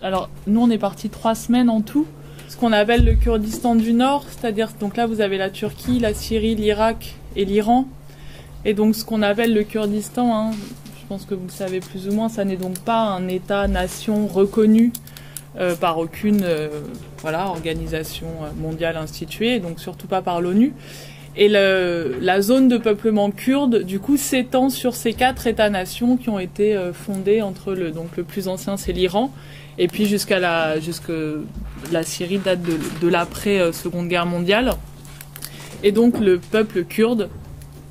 Alors, nous, on est partis 3 semaines en tout. Ce qu'on appelle le Kurdistan du Nord, c'est-à-dire, donc là, vous avez la Turquie, la Syrie, l'Irak et l'Iran. Et donc, ce qu'on appelle le Kurdistan, hein, je pense que vous le savez plus ou moins, ça n'est donc pas un État-nation reconnu par aucune organisation mondiale instituée, donc surtout pas par l'ONU. Et la zone de peuplement kurde, du coup, s'étend sur ces 4 États-nations qui ont été fondés entre le plus ancien, c'est l'Iran, et puis jusque la Syrie date de l'après Seconde Guerre mondiale. Et donc le peuple kurde,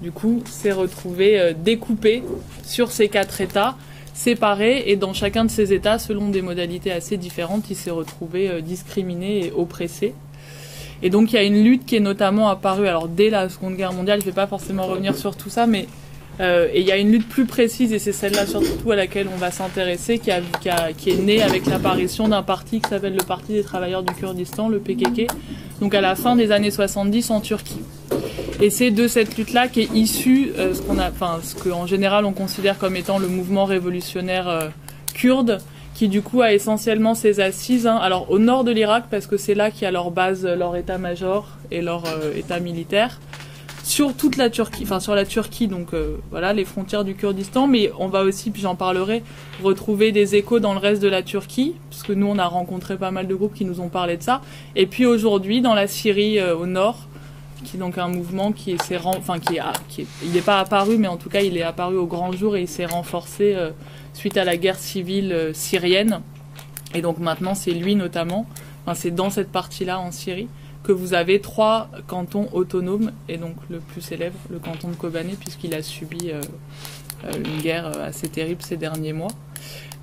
du coup, s'est retrouvé découpé sur ces 4 États, séparés, et dans chacun de ces États, selon des modalités assez différentes, il s'est retrouvé discriminé et oppressé. Et donc il y a une lutte qui est notamment apparue, alors dès la Seconde Guerre mondiale, je ne vais pas forcément revenir sur tout ça, mais et il y a une lutte plus précise, et c'est celle-là surtout à laquelle on va s'intéresser, qui est née avec l'apparition d'un parti qui s'appelle le Parti des travailleurs du Kurdistan, le PKK, donc à la fin des années 70 en Turquie. Et c'est de cette lutte-là qu'est issue ce qu'en général on considère comme étant le mouvement révolutionnaire kurde, qui du coup a essentiellement ses assises, alors au nord de l'Irak, parce que c'est là qu'il y a leur base, leur état-major et leur état militaire, sur toute la Turquie, sur la Turquie, donc les frontières du Kurdistan, mais on va aussi, puis j'en parlerai, retrouver des échos dans le reste de la Turquie, parce que nous on a rencontré pas mal de groupes qui nous ont parlé de ça, et puis aujourd'hui dans la Syrie au nord, qui est donc un mouvement il n'est pas apparu, mais en tout cas il est apparu au grand jour et il s'est renforcé suite à la guerre civile syrienne. Et donc maintenant c'est lui notamment, c'est dans cette partie-là en Syrie, que vous avez 3 cantons autonomes, et donc le plus célèbre, le canton de Kobané, puisqu'il a subi une guerre assez terrible ces derniers mois.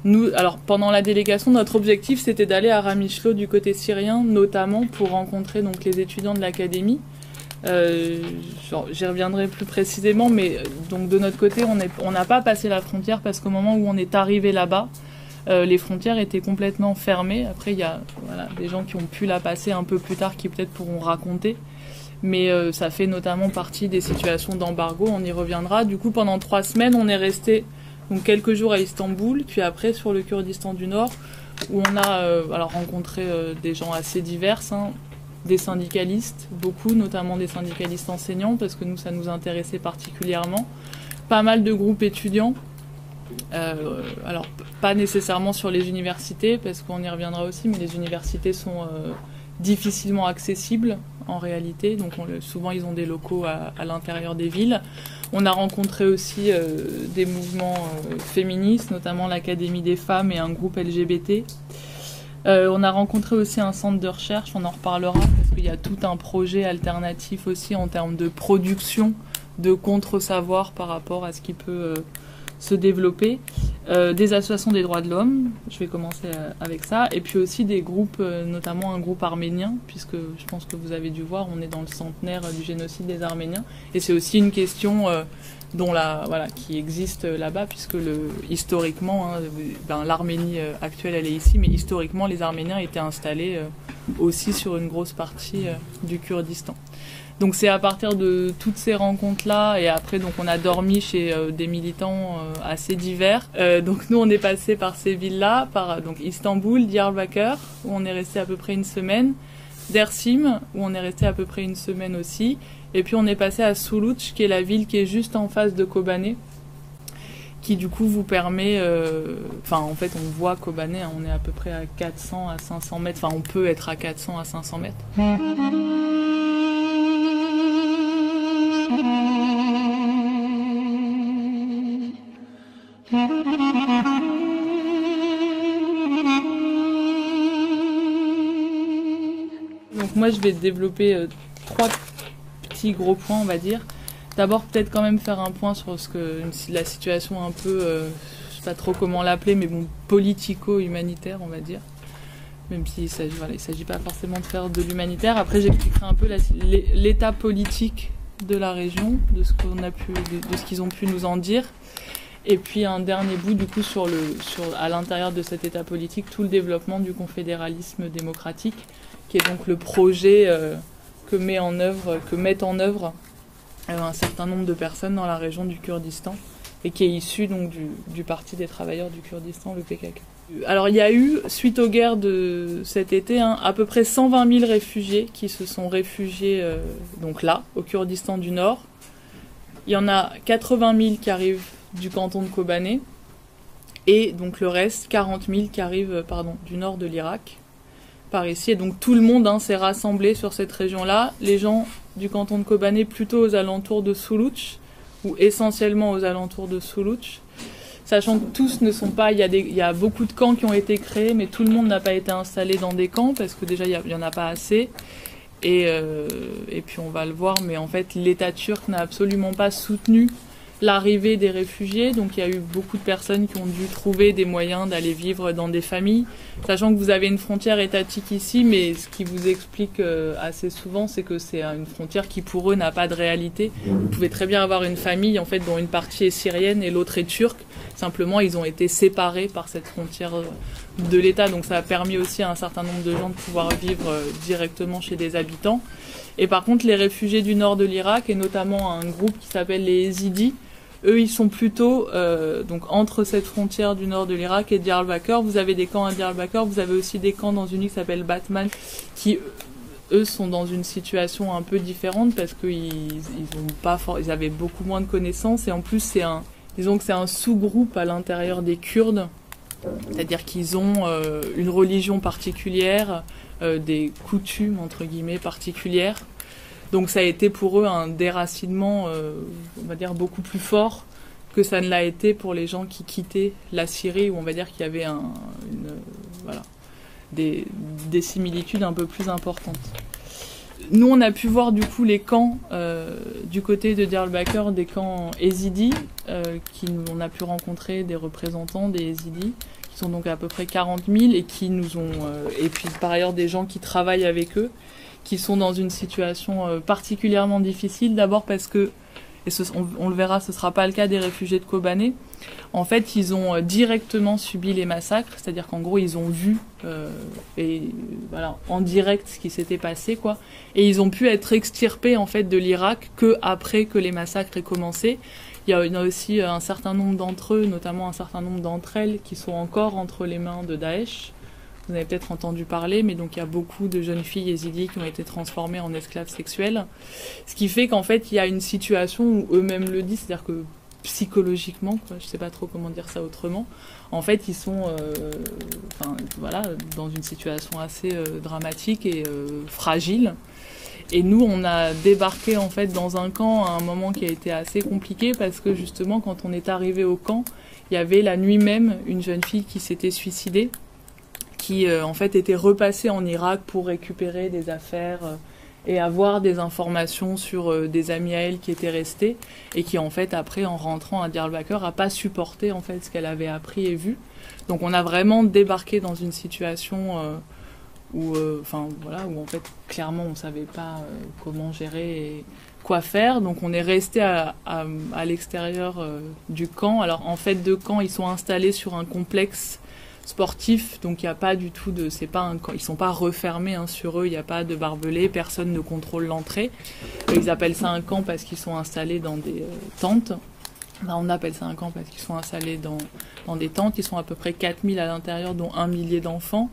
Nous, alors pendant la délégation, notre objectif c'était d'aller à Ramishlo du côté syrien, notamment pour rencontrer donc les étudiants de l'académie. J'y reviendrai plus précisément, mais donc de notre côté, on n'a pas passé la frontière parce qu'au moment où on est arrivé là-bas, les frontières étaient complètement fermées. Après, il y a des gens qui ont pu la passer un peu plus tard qui peut-être pourront raconter, mais ça fait notamment partie des situations d'embargo, on y reviendra. Du coup, pendant 3 semaines, on est resté donc quelques jours à Istanbul, puis après sur le Kurdistan du Nord, où on a rencontré des gens assez divers, des syndicalistes, beaucoup, notamment des syndicalistes enseignants, parce que nous, ça nous intéressait particulièrement. Pas mal de groupes étudiants, alors pas nécessairement sur les universités, parce qu'on y reviendra aussi, mais les universités sont difficilement accessibles en réalité, donc souvent ils ont des locaux à l'intérieur des villes. On a rencontré aussi des mouvements féministes, notamment l'Académie des femmes et un groupe LGBT. On a rencontré aussi un centre de recherche, on en reparlera, parce qu'il y a tout un projet alternatif aussi en termes de production de contre-savoir par rapport à ce qui peut se développer. Des associations des droits de l'homme, je vais commencer avec ça, et puis aussi des groupes, notamment un groupe arménien, puisque je pense que vous avez dû voir, on est dans le centenaire du génocide des Arméniens, et c'est aussi une question qui existe là-bas, puisque historiquement, l'Arménie actuelle elle est ici, mais historiquement les Arméniens étaient installés aussi sur une grosse partie du Kurdistan. Donc c'est à partir de toutes ces rencontres-là, et après donc on a dormi chez des militants assez divers. Donc nous on est passé par ces villes-là, donc Istanbul, Diyarbakır, où on est resté à peu près une semaine, Dersim, où on est resté à peu près une semaine aussi, et puis on est passé à Suruç, qui est la ville qui est juste en face de Kobané, qui du coup vous permet, en fait on voit Kobané, on est à peu près à 400 à 500 mètres, on peut être à 400 à 500 mètres. Donc moi je vais développer 3 petits gros points, on va dire. D'abord peut-être quand même faire un point sur la situation un peu, je sais pas trop comment l'appeler, mais bon, politico-humanitaire on va dire. Même s'il s'agit pas forcément de faire de l'humanitaire. Après j'expliquerai un peu l'état politique de la région, de ce qu'ils ont pu nous en dire. Et puis un dernier bout du coup à l'intérieur de cet état politique, tout le développement du confédéralisme démocratique, qui est donc le projet que mettent en œuvre un certain nombre de personnes dans la région du Kurdistan, et qui est issu donc du Parti des travailleurs du Kurdistan, le PKK. Alors il y a eu, suite aux guerres de cet été, à peu près 120 000 réfugiés qui se sont réfugiés donc là, au Kurdistan du Nord. Il y en a 80 000 qui arrivent du canton de Kobané et donc le reste, 40 000 qui arrivent du nord de l'Irak, par ici. Et donc tout le monde s'est rassemblé sur cette région-là. Les gens du canton de Kobané plutôt aux alentours de Soulouch, ou essentiellement aux alentours de Soulouch. Sachant que tous ne sont pas, il y a beaucoup de camps qui ont été créés, mais tout le monde n'a pas été installé dans des camps, parce que déjà il n'y en a pas assez. Et puis on va le voir, mais en fait l'État turc n'a absolument pas soutenu l'arrivée des réfugiés, donc il y a eu beaucoup de personnes qui ont dû trouver des moyens d'aller vivre dans des familles, sachant que vous avez une frontière étatique ici, mais ce qui vous explique assez souvent, c'est que c'est une frontière qui pour eux n'a pas de réalité. Vous pouvez très bien avoir une famille en fait dont une partie est syrienne et l'autre est turque, simplement ils ont été séparés par cette frontière de l'État, donc ça a permis aussi à un certain nombre de gens de pouvoir vivre directement chez des habitants. Et par contre les réfugiés du nord de l'Irak, et notamment un groupe qui s'appelle les Yézidis, eux, ils sont plutôt donc entre cette frontière du nord de l'Irak et Diyarbakır. Vous avez des camps à Diyarbakır, vous avez aussi des camps dans une île qui s'appelle Batman, qui eux sont dans une situation un peu différente parce qu'ils ils avaient beaucoup moins de connaissances, et en plus disons que c'est un sous-groupe à l'intérieur des Kurdes, c'est-à-dire qu'ils ont une religion particulière, des coutumes entre guillemets particulières. Donc ça a été pour eux un déracinement, on va dire, beaucoup plus fort que ça ne l'a été pour les gens qui quittaient la Syrie, où on va dire qu'il y avait des similitudes un peu plus importantes. Nous, on a pu voir du coup les camps du côté de Diyarbakır, des camps Yézidis, on a pu rencontrer des représentants des Yézidis, qui sont donc à peu près 40 000, et qui nous ont, et puis par ailleurs des gens qui travaillent avec eux, qui sont dans une situation particulièrement difficile, d'abord parce que, et on le verra, ce ne sera pas le cas des réfugiés de Kobané, en fait ils ont directement subi les massacres, c'est-à-dire qu'en gros ils ont vu en direct ce qui s'était passé, quoi, et ils ont pu être extirpés en fait de l'Irak que après que les massacres aient commencé. Il y en a aussi un certain nombre d'entre eux, notamment un certain nombre d'entre elles, qui sont encore entre les mains de Daesh. Vous avez peut-être entendu parler, mais donc il y a beaucoup de jeunes filles yézidis qui ont été transformées en esclaves sexuels. Ce qui fait qu'en fait, il y a une situation où eux-mêmes le disent, c'est-à-dire que psychologiquement, je ne sais pas trop comment dire ça autrement, en fait, ils sont dans une situation assez dramatique et fragile. Et nous, on a débarqué en fait dans un camp à un moment qui a été assez compliqué, parce que justement, quand on est arrivé au camp, il y avait la nuit même une jeune fille qui s'était suicidée, qui en fait était repassée en Irak pour récupérer des affaires et avoir des informations sur des amis à elle qui étaient restés, et qui en fait après, en rentrant à Diyarbakır, a pas supporté en fait ce qu'elle avait appris et vu. Donc on a vraiment débarqué dans une situation où en fait clairement on savait pas comment gérer et quoi faire. Donc on est resté à l'extérieur du camp. Alors en fait de camp, ils sont installés sur un complexe sportif, donc il n'y a pas du tout ils sont pas refermés sur eux, il n'y a pas de barbelés, personne ne contrôle l'entrée. Ils appellent ça un camp parce qu'ils sont installés dans des tentes. On appelle ça un camp parce qu'ils sont installés dans des tentes. Ils sont à peu près 4000 à l'intérieur, dont 1 millier d'enfants.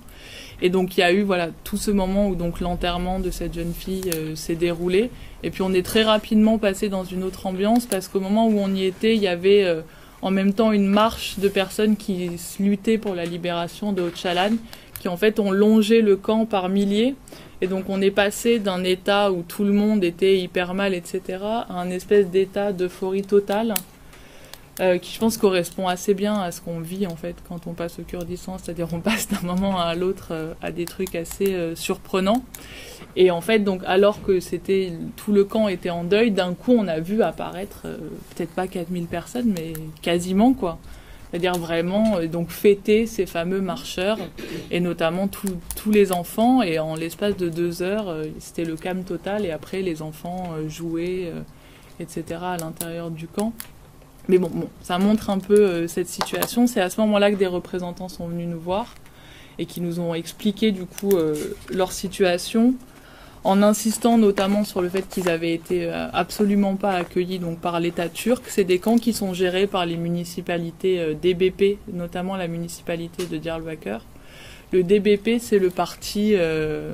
Et donc il y a eu tout ce moment où donc l'enterrement de cette jeune fille s'est déroulé. Et puis on est très rapidement passé dans une autre ambiance, parce qu'au moment où on y était, il y avait en même temps une marche de personnes qui luttaient pour la libération de Öcalan, qui en fait ont longé le camp par milliers. Et donc on est passé d'un état où tout le monde était hyper mal, etc., à un espèce d'état d'euphorie totale, qui je pense correspond assez bien à ce qu'on vit en fait quand on passe au Kurdistan, c'est-à-dire on passe d'un moment à l'autre à des trucs assez surprenants. Et en fait, donc, alors que tout le camp était en deuil, d'un coup on a vu apparaître peut-être pas 4000 personnes, mais quasiment, quoi. C'est-à-dire vraiment donc fêter ces fameux marcheurs, et notamment tous les enfants, et en l'espace de 2 heures c'était le calme total, et après les enfants jouaient etc. à l'intérieur du camp. Mais bon, ça montre un peu cette situation. C'est à ce moment-là que des représentants sont venus nous voir et qui nous ont expliqué du coup leur situation. en insistant notamment sur le fait qu'ils avaient été absolument pas accueillis donc par l'État turc. C'est des camps qui sont gérés par les municipalités DBP, notamment la municipalité de Diyarbakır. Le DBP, c'est le parti, je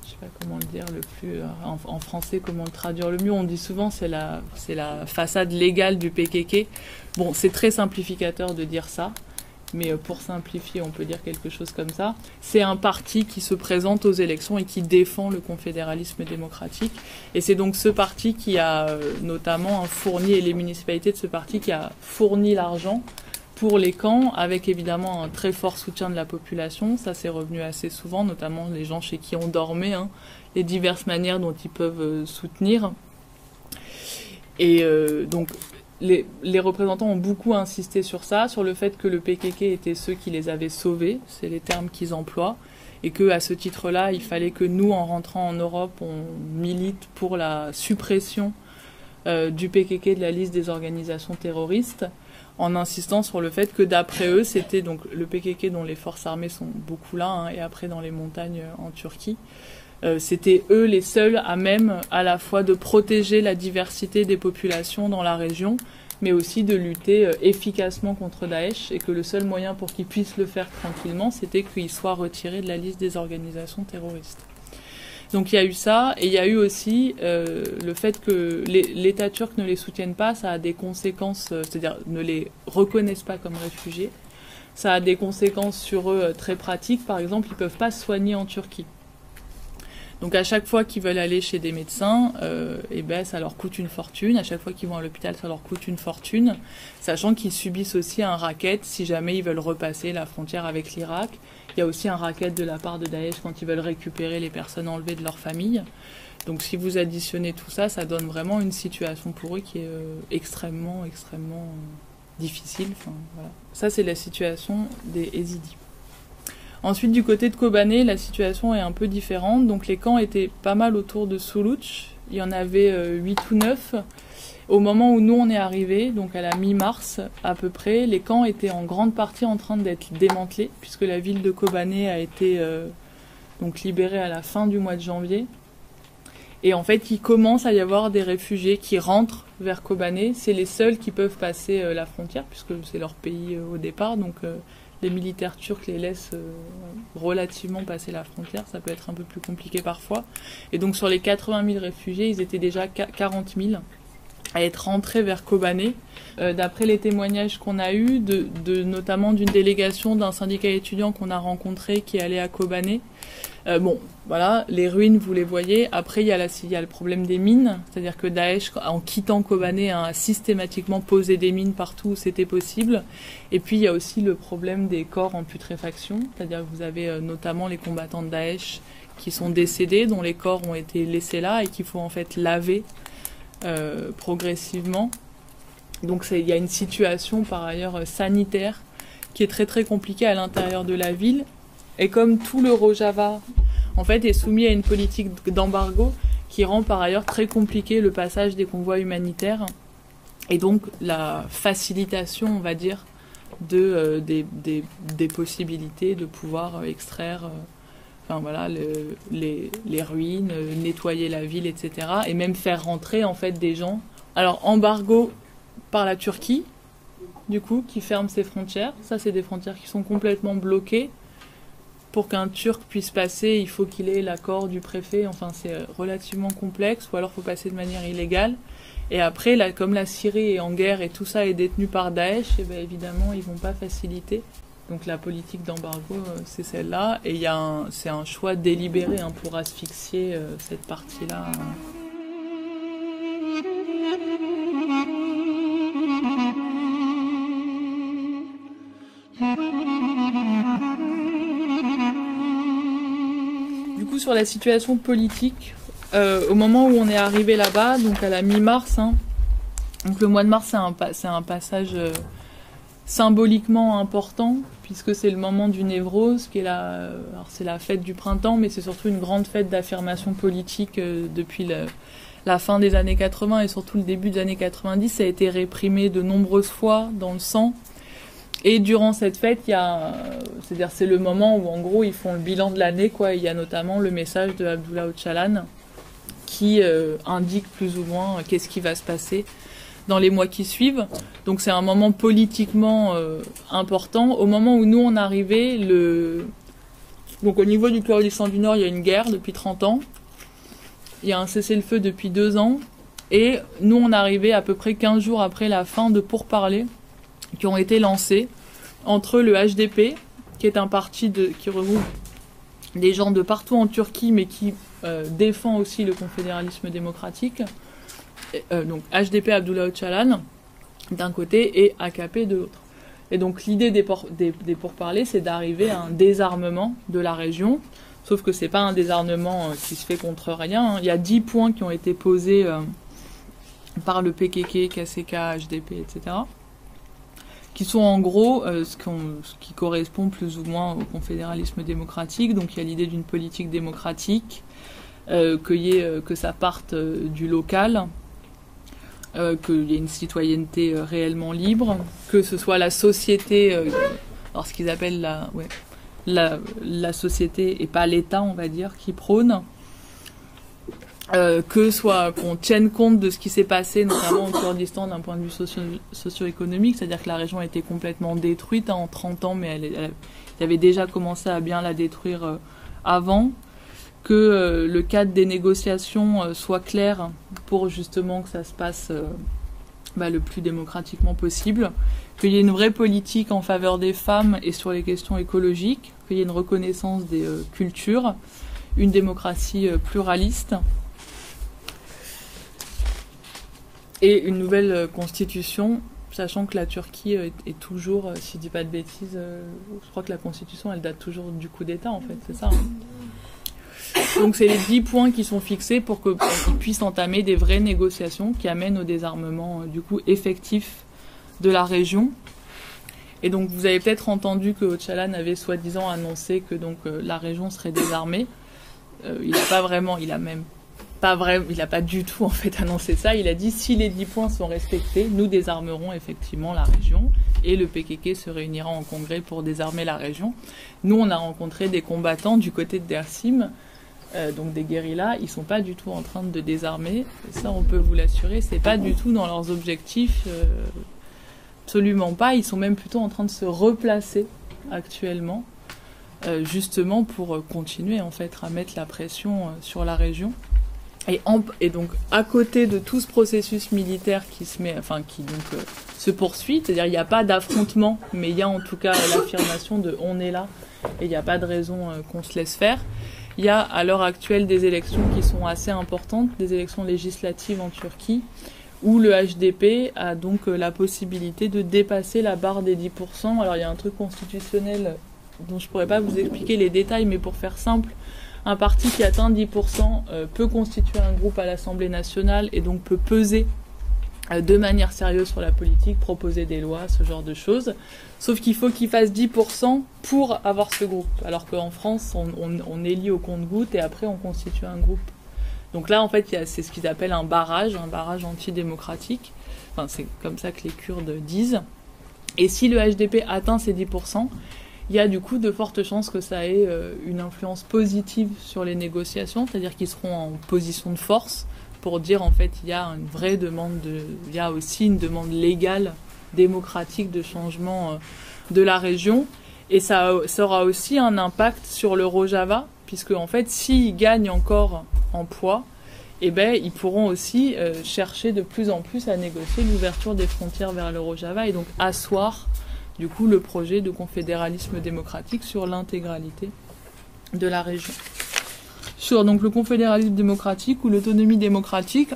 sais pas comment le dire, le plus en français, comment le traduire le mieux. On dit souvent c'est la façade légale du PKK. Bon, c'est très simplificateur de dire ça. Mais pour simplifier, on peut dire quelque chose comme ça. C'est un parti qui se présente aux élections et qui défend le confédéralisme démocratique. Et c'est donc ce parti qui a notamment fourni, et les municipalités de ce parti qui a fourni l'argent pour les camps, avec évidemment un très fort soutien de la population. Ça, c'est revenu assez souvent, notamment les gens chez qui on dormait, hein, les diverses manières dont ils peuvent soutenir. Et donc... Les représentants ont beaucoup insisté sur ça, sur le fait que le PKK était ceux qui les avaient sauvés, c'est les termes qu'ils emploient, et que à ce titre-là, il fallait que nous, en rentrant en Europe, on milite pour la suppression du PKK de la liste des organisations terroristes, en insistant sur le fait que d'après eux, c'était donc le PKK dont les forces armées sont beaucoup là, hein, et après dans les montagnes en Turquie. C'était eux les seuls à même à la fois de protéger la diversité des populations dans la région, mais aussi de lutter efficacement contre Daesh, et que le seul moyen pour qu'ils puissent le faire tranquillement, c'était qu'ils soient retirés de la liste des organisations terroristes. Donc il y a eu ça, et il y a eu aussi le fait que l'État turc ne les soutienne pas, ça a des conséquences, c'est-à-dire ne les reconnaissent pas comme réfugiés. Ça a des conséquences sur eux très pratiques. Par exemple, ils ne peuvent pas se soigner en Turquie. Donc à chaque fois qu'ils veulent aller chez des médecins, ça leur coûte une fortune. À chaque fois qu'ils vont à l'hôpital, ça leur coûte une fortune, sachant qu'ils subissent aussi un racket si jamais ils veulent repasser la frontière avec l'Irak. Il y a aussi un racket de la part de Daesh quand ils veulent récupérer les personnes enlevées de leur famille. Donc si vous additionnez tout ça, ça donne vraiment une situation pour eux qui est extrêmement difficile. Enfin, voilà. Ça, c'est la situation des Yézidis. Ensuite, du côté de Kobané, la situation est un peu différente. Donc les camps étaient pas mal autour de Suruç. Il y en avait 8 ou 9. Au moment où nous on est arrivés, donc à la mi-mars à peu près, les camps étaient en grande partie en train d'être démantelés, puisque la ville de Kobané a été donc libérée à la fin du mois de janvier. Et en fait, il commence à y avoir des réfugiés qui rentrent vers Kobané. C'est les seuls qui peuvent passer la frontière, puisque c'est leur pays au départ. Donc les militaires turcs les laissent relativement passer la frontière. Ça peut être un peu plus compliqué parfois. Et donc sur les 80 000 réfugiés, ils étaient déjà 40 000 à être rentrés vers Kobané. D'après les témoignages qu'on a eus, notamment d'une délégation d'un syndicat étudiant qu'on a rencontré qui allait à Kobané. Voilà, les ruines, vous les voyez. Après, il y a le problème des mines, c'est-à-dire que Daesh, en quittant Kobané, a systématiquement posé des mines partout où c'était possible. Et puis, il y a aussi le problème des corps en putréfaction, c'est-à-dire que vous avez notamment les combattants de Daesh qui sont décédés, dont les corps ont été laissés là et qu'il faut en fait laver progressivement. Donc, il y a une situation, par ailleurs, sanitaire qui est très très compliquée à l'intérieur de la ville. Et comme tout le Rojava, en fait, est soumis à une politique d'embargo qui rend par ailleurs très compliqué le passage des convois humanitaires et donc la facilitation, on va dire, des possibilités de pouvoir extraire les ruines, nettoyer la ville, etc. et même faire rentrer en fait des gens. Alors, embargo par la Turquie, du coup, qui ferme ses frontières. Ça, c'est des frontières qui sont complètement bloquées. Pour qu'un Turc puisse passer, il faut qu'il ait l'accord du préfet. Enfin, c'est relativement complexe. Ou alors, il faut passer de manière illégale. Et après, comme la Syrie est en guerre et tout ça est détenu par Daesh, évidemment, ils ne vont pas faciliter. Donc, la politique d'embargo, c'est celle-là. Et c'est un choix délibéré pour asphyxier cette partie-là. Sur la situation politique, au moment où on est arrivé là-bas, donc à la mi-mars, donc le mois de mars c'est un passage symboliquement important, puisque c'est le moment du Névrose, qui est alors c'est la fête du printemps, mais c'est surtout une grande fête d'affirmation politique depuis la fin des années 80 et surtout le début des années 90. Ça a été réprimé de nombreuses fois dans le sang. Et durant cette fête, c'est-à-dire c'est le moment où en gros ils font le bilan de l'année, quoi. Il y a notamment le message de Abdullah Öcalan qui indique plus ou moins qu'est-ce qui va se passer dans les mois qui suivent. Donc c'est un moment politiquement important. Au moment où nous on arrivait, donc au niveau du Kurdistan du Nord, il y a une guerre depuis 30 ans. Il y a un cessez-le-feu depuis 2 ans. Et nous on arrivait à peu près 15 jours après la fin de pourparlers qui ont été lancés entre le HDP, qui est un parti qui regroupe des gens de partout en Turquie, mais qui défend aussi le confédéralisme démocratique. Donc HDP Abdullah Öcalan d'un côté et AKP de l'autre. Et donc l'idée des pourparlers, c'est d'arriver à un désarmement de la région, sauf que c'est pas un désarmement qui se fait contre rien. Il y a 10 points qui ont été posés par le PKK, KCK, HDP, etc., qui sont en gros ce qui correspond plus ou moins au confédéralisme démocratique. Donc il y a l'idée d'une politique démocratique, que ça parte du local, qu'il y ait une citoyenneté réellement libre, que ce soit la société, alors ce qu'ils appellent la société et pas l'État, on va dire, qui prône, qu'on tienne compte de ce qui s'est passé, notamment au Kurdistan d'un point de vue socio-économique, c'est-à-dire que la région a été complètement détruite en 30 ans, mais elle avait déjà commencé à bien la détruire avant, que le cadre des négociations soit clair pour justement que ça se passe le plus démocratiquement possible, qu'il y ait une vraie politique en faveur des femmes et sur les questions écologiques, qu'il y ait une reconnaissance des cultures, une démocratie pluraliste, et une nouvelle constitution, sachant que la Turquie est toujours, si je dis pas de bêtises, je crois que la constitution elle date toujours du coup d'État en fait, c'est ça. Donc c'est les 10 points qui sont fixés pour qu'ils puissent entamer des vraies négociations qui amènent au désarmement du coup effectif de la région. Et donc vous avez peut-être entendu que Öcalan avait soi-disant annoncé que donc la région serait désarmée. Il n'a pas du tout en fait annoncé ça. Il a dit si les 10 points sont respectés, nous désarmerons effectivement la région et le PKK se réunira en congrès pour désarmer la région. Nous on a rencontré des combattants du côté de Dersim, donc des guérillas, ils sont pas du tout en train de désarmer. Et ça on peut vous l'assurer, c'est pas du tout dans leurs objectifs, absolument pas. Ils sont même plutôt en train de se replacer actuellement, justement pour continuer en fait à mettre la pression sur la région. Et donc, à côté de tout ce processus militaire qui se poursuit, c'est-à-dire il n'y a pas d'affrontement, mais il y a en tout cas l'affirmation de on est là et il n'y a pas de raison qu'on se laisse faire. Il y a à l'heure actuelle des élections qui sont assez importantes, des élections législatives en Turquie, où le HDP a donc la possibilité de dépasser la barre des 10%. Alors il y a un truc constitutionnel dont je pourrais pas vous expliquer les détails, mais pour faire simple, un parti qui atteint 10% peut constituer un groupe à l'Assemblée nationale et donc peut peser de manière sérieuse sur la politique, proposer des lois, ce genre de choses. Sauf qu'il faut qu'il fasse 10% pour avoir ce groupe. Alors qu'en France, on élit au compte-gouttes et après on constitue un groupe. Donc là, en fait, c'est ce qu'ils appellent un barrage antidémocratique. Enfin, c'est comme ça que les Kurdes disent. Et si le HDP atteint ces 10%, il y a du coup de fortes chances que ça ait une influence positive sur les négociations, c'est-à-dire qu'ils seront en position de force pour dire en fait il y a une vraie demande, il y a aussi une demande légale, démocratique de changement de la région. Et ça aura aussi un impact sur le Rojava, puisque en fait s'ils gagnent encore en poids, ils pourront aussi chercher de plus en plus à négocier l'ouverture des frontières vers le Rojava et donc asseoir du coup le projet de confédéralisme démocratique sur l'intégralité de la région. Sur donc le confédéralisme démocratique ou l'autonomie démocratique,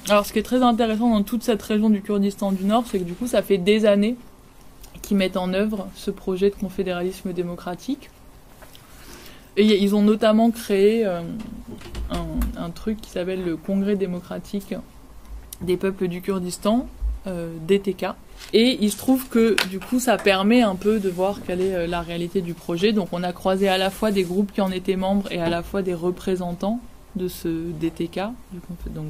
alors ce qui est très intéressant dans toute cette région du Kurdistan du Nord, c'est que du coup ça fait des années qu'ils mettent en œuvre ce projet de confédéralisme démocratique. Et ils ont notamment créé un truc qui s'appelle le Congrès démocratique des peuples du Kurdistan, DTK. Et il se trouve que du coup ça permet un peu de voir quelle est la réalité du projet. Donc on a croisé à la fois des groupes qui en étaient membres et à la fois des représentants de ce DTK, donc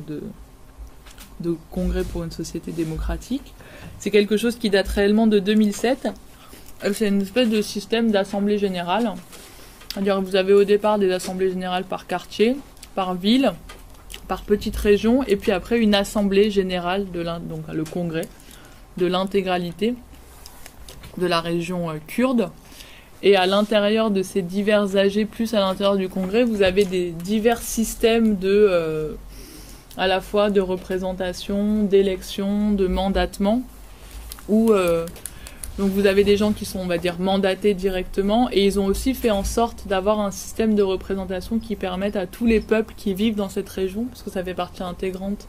de Congrès pour une société démocratique. C'est quelque chose qui date réellement de 2007. C'est une espèce de système d'assemblée générale. C'est-à-dire que vous avez au départ des assemblées générales par quartier, par ville, par petite région, et puis après une assemblée générale, donc le congrès, de l'intégralité de la région kurde. Et à l'intérieur de ces divers AG, plus à l'intérieur du congrès, vous avez des divers systèmes à la fois de représentation, d'élection, de mandatement, où donc vous avez des gens qui sont, on va dire, mandatés directement, et ils ont aussi fait en sorte d'avoir un système de représentation qui permette à tous les peuples qui vivent dans cette région, parce que ça fait partie intégrante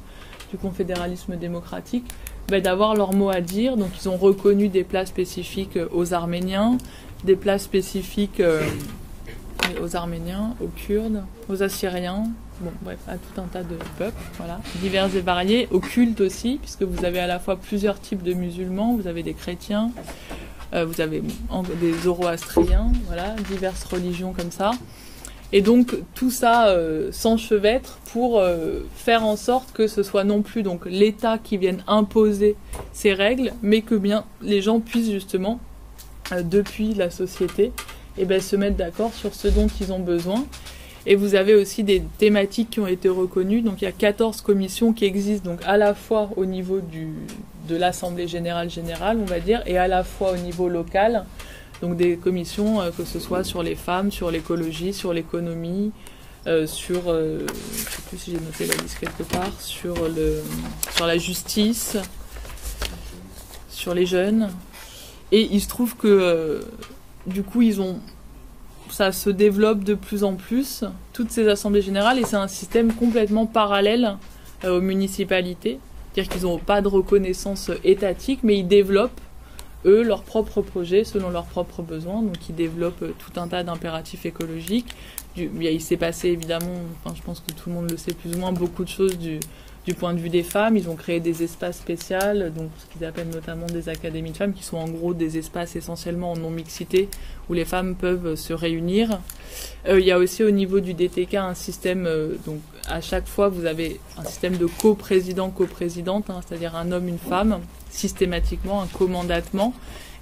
du confédéralisme démocratique, d'avoir leur mot à dire. Donc ils ont reconnu des places spécifiques aux Arméniens, des places spécifiques aux Arméniens, aux Kurdes, aux Assyriens, bon bref, à tout un tas de peuples, voilà, divers et variés, aux cultes aussi, puisque vous avez à la fois plusieurs types de musulmans, vous avez des chrétiens, vous avez des zoroastriens, voilà, diverses religions comme ça. Et donc tout ça s'enchevêtre pour faire en sorte que ce soit non plus donc l'État qui vienne imposer ces règles, mais que bien les gens puissent justement, depuis la société, se mettre d'accord sur ce dont ils ont besoin. Et vous avez aussi des thématiques qui ont été reconnues. Donc il y a 14 commissions qui existent, donc à la fois au niveau de l'Assemblée générale, on va dire, et à la fois au niveau local. Donc des commissions, que ce soit sur les femmes, sur l'écologie, sur l'économie, sur, je ne sais plus si j'ai noté la liste quelque part, sur la justice, sur les jeunes. Et il se trouve que du coup, ça se développe de plus en plus, toutes ces assemblées générales, et c'est un système complètement parallèle aux municipalités. C'est-à-dire qu'ils n'ont pas de reconnaissance étatique, mais ils développent, eux, leurs propres projets selon leurs propres besoins. Donc ils développent tout un tas d'impératifs écologiques. Il s'est passé évidemment, je pense que tout le monde le sait plus ou moins, beaucoup de choses du point de vue des femmes. Ils ont créé des espaces spéciaux, donc ce qu'ils appellent notamment des académies de femmes, qui sont en gros des espaces essentiellement en non-mixité, où les femmes peuvent se réunir. Il y a aussi au niveau du DTK un système, donc à chaque fois vous avez un système de coprésident, coprésidente, c'est-à-dire un homme, une femme, systématiquement, un comandatement,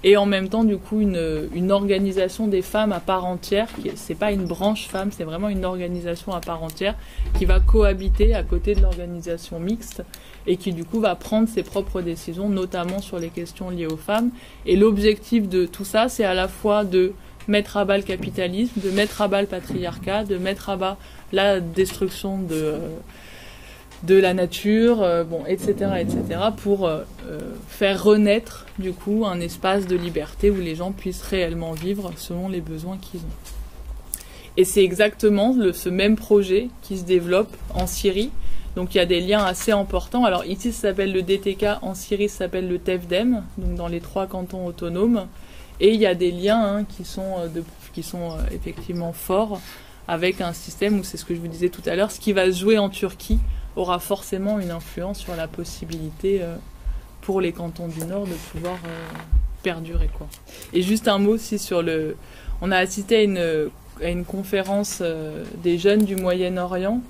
et en même temps du coup une organisation des femmes à part entière, c'est pas une branche femme, c'est vraiment une organisation à part entière qui va cohabiter à côté de l'organisation mixte et qui du coup va prendre ses propres décisions, notamment sur les questions liées aux femmes. Et l'objectif de tout ça, c'est à la fois de mettre à bas le capitalisme, de mettre à bas le patriarcat, de mettre à bas la destruction de la nature, etc., pour faire renaître, du coup, un espace de liberté où les gens puissent réellement vivre selon les besoins qu'ils ont. Et c'est exactement ce même projet qui se développe en Syrie. Donc il y a des liens assez importants. Alors ici, ça s'appelle le DTK, en Syrie, ça s'appelle le TEFDEM, donc dans les 3 cantons autonomes. Et il y a des liens qui sont effectivement forts avec un système où, c'est ce que je vous disais tout à l'heure, ce qui va se jouer en Turquie aura forcément une influence sur la possibilité pour les cantons du Nord de pouvoir perdurer, quoi. Et juste un mot aussi sur on a assisté à une conférence des jeunes du Moyen-Orient,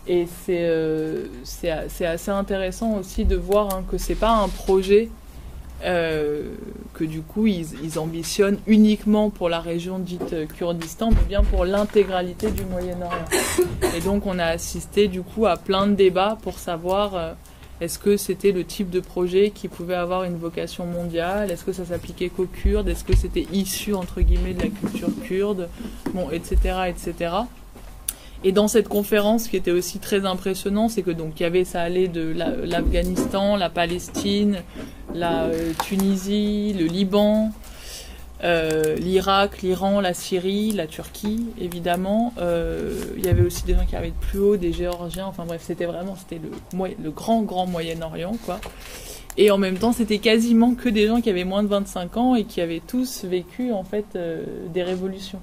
et c'est assez intéressant aussi de voir que c'est pas un projet que du coup ils ambitionnent uniquement pour la région dite Kurdistan, mais bien pour l'intégralité du Moyen-Orient. Et donc on a assisté du coup à plein de débats pour savoir est-ce que c'était le type de projet qui pouvait avoir une vocation mondiale, est-ce que ça s'appliquait qu'aux Kurdes, est-ce que c'était issu entre guillemets de la culture kurde, etc., etc. Et dans cette conférence, ce qui était aussi très impressionnant, c'est que donc ça allait de l'Afghanistan, la Palestine, la Tunisie, le Liban, l'Irak, l'Iran, la Syrie, la Turquie, évidemment. Il y avait aussi des gens qui arrivaient de plus haut, des Géorgiens. Enfin bref, c'était le grand Moyen-Orient, quoi. Et en même temps, c'était quasiment que des gens qui avaient moins de 25 ans et qui avaient tous vécu en fait des révolutions.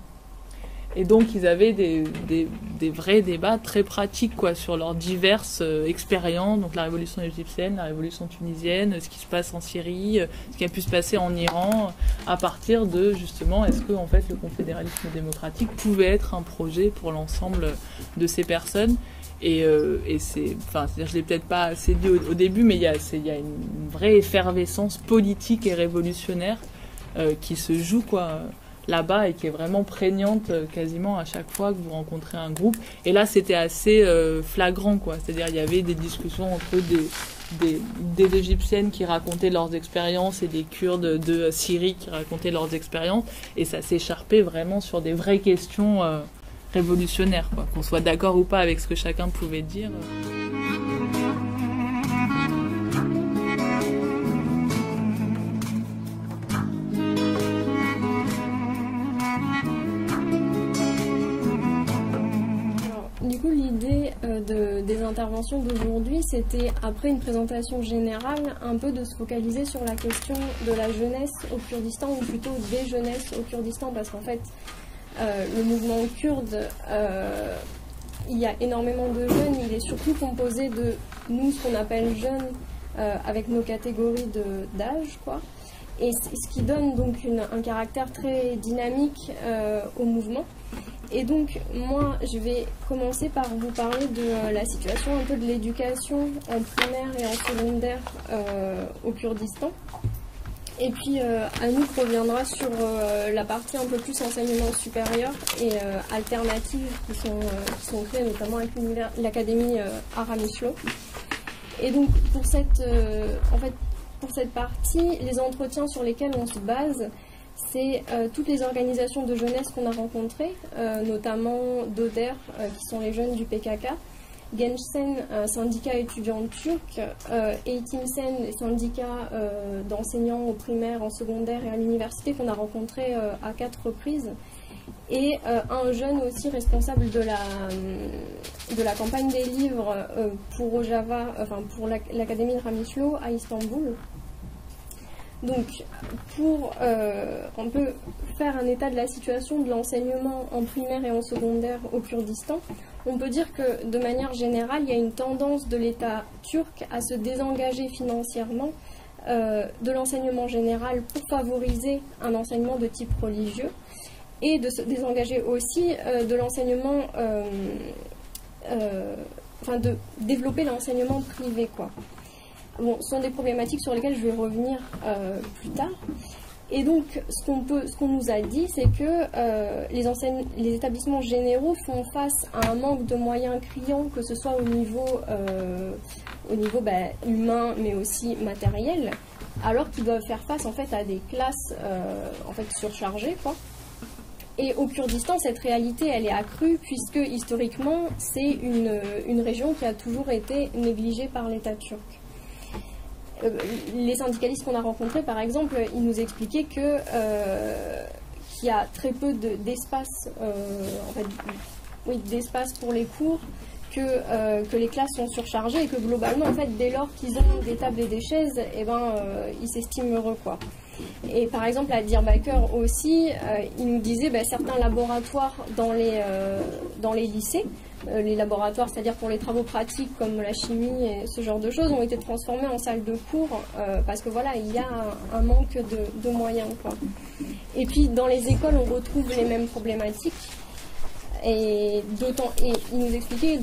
Et donc ils avaient des vrais débats très pratiques, quoi, sur leurs diverses expériences, donc la révolution égyptienne, la révolution tunisienne, ce qui se passe en Syrie, ce qui a pu se passer en Iran, à partir de justement est-ce que en fait le confédéralisme démocratique pouvait être un projet pour l'ensemble de ces personnes. Et c'est-à-dire, je l'ai peut-être pas assez dit au début, mais il y a une vraie effervescence politique et révolutionnaire qui se joue quoi là-bas et qui est vraiment prégnante quasiment à chaque fois que vous rencontrez un groupe. Et là, c'était assez flagrant, quoi. C'est-à-dire, il y avait des discussions entre des Égyptiennes qui racontaient leurs expériences et des Kurdes de Syrie qui racontaient leurs expériences. Et ça s'écharpait vraiment sur des vraies questions révolutionnaires, quoi. Qu'on soit d'accord ou pas avec ce que chacun pouvait dire. L'idée des interventions d'aujourd'hui, c'était, après une présentation générale, un peu de se focaliser sur la question de la jeunesse au Kurdistan, ou plutôt des jeunesses au Kurdistan, parce qu'en fait, le mouvement kurde, il y a énormément de jeunes, il est surtout composé de nous, ce qu'on appelle jeunes, avec nos catégories d'âge, quoi. Et ce qui donne donc un caractère très dynamique au mouvement. Et donc, moi, je vais commencer par vous parler de la situation un peu de l'éducation en primaire et en secondaire au Kurdistan. Et puis, Anouk reviendra sur la partie un peu plus enseignement supérieur et alternatives qui sont créées notamment avec l'Académie Aramis-Lo. Et donc, pour cette partie, les entretiens sur lesquels on se base, c'est toutes les organisations de jeunesse qu'on a rencontrées, notamment DODER, qui sont les jeunes du PKK, Gençsen, syndicat étudiant turc, Eğitimsen, les syndicats d'enseignants au primaire, en secondaire et à l'université qu'on a rencontrés à 4 reprises, et un jeune aussi responsable de la campagne des livres pour Rojava, pour l'Académie de Ramis-Lo à Istanbul. Donc, pour un peu faire un état de la situation de l'enseignement en primaire et en secondaire au Kurdistan, on peut dire que de manière générale, il y a une tendance de l'État turc à se désengager financièrement de l'enseignement général pour favoriser un enseignement de type religieux, et de se désengager aussi de l'enseignement, de développer l'enseignement privé, quoi. Bon, ce sont des problématiques sur lesquelles je vais revenir plus tard. Et donc, ce qu'on nous a dit, c'est que les établissements généraux font face à un manque de moyens criants, que ce soit au niveau humain, mais aussi matériel, alors qu'ils doivent faire face en fait à des classes surchargées, quoi. Et au Kurdistan, cette réalité, elle est accrue, puisque historiquement, c'est une région qui a toujours été négligée par l'État turc. Les syndicalistes qu'on a rencontrés, par exemple, ils nous expliquaient qu'il y a très peu d'espace d'espace pour les cours, que les classes sont surchargées et que globalement, en fait, dès lors qu'ils ont des tables et des chaises, ils s'estiment heureux, quoi. Et par exemple, à Diyarbakır aussi, ils nous disaient certains laboratoires dans les lycées, les laboratoires, c'est-à-dire pour les travaux pratiques comme la chimie et ce genre de choses, ont été transformés en salles de cours parce que voilà, il y a un manque de moyens, quoi. Et puis dans les écoles, on retrouve les mêmes problématiques. Et il nous expliquait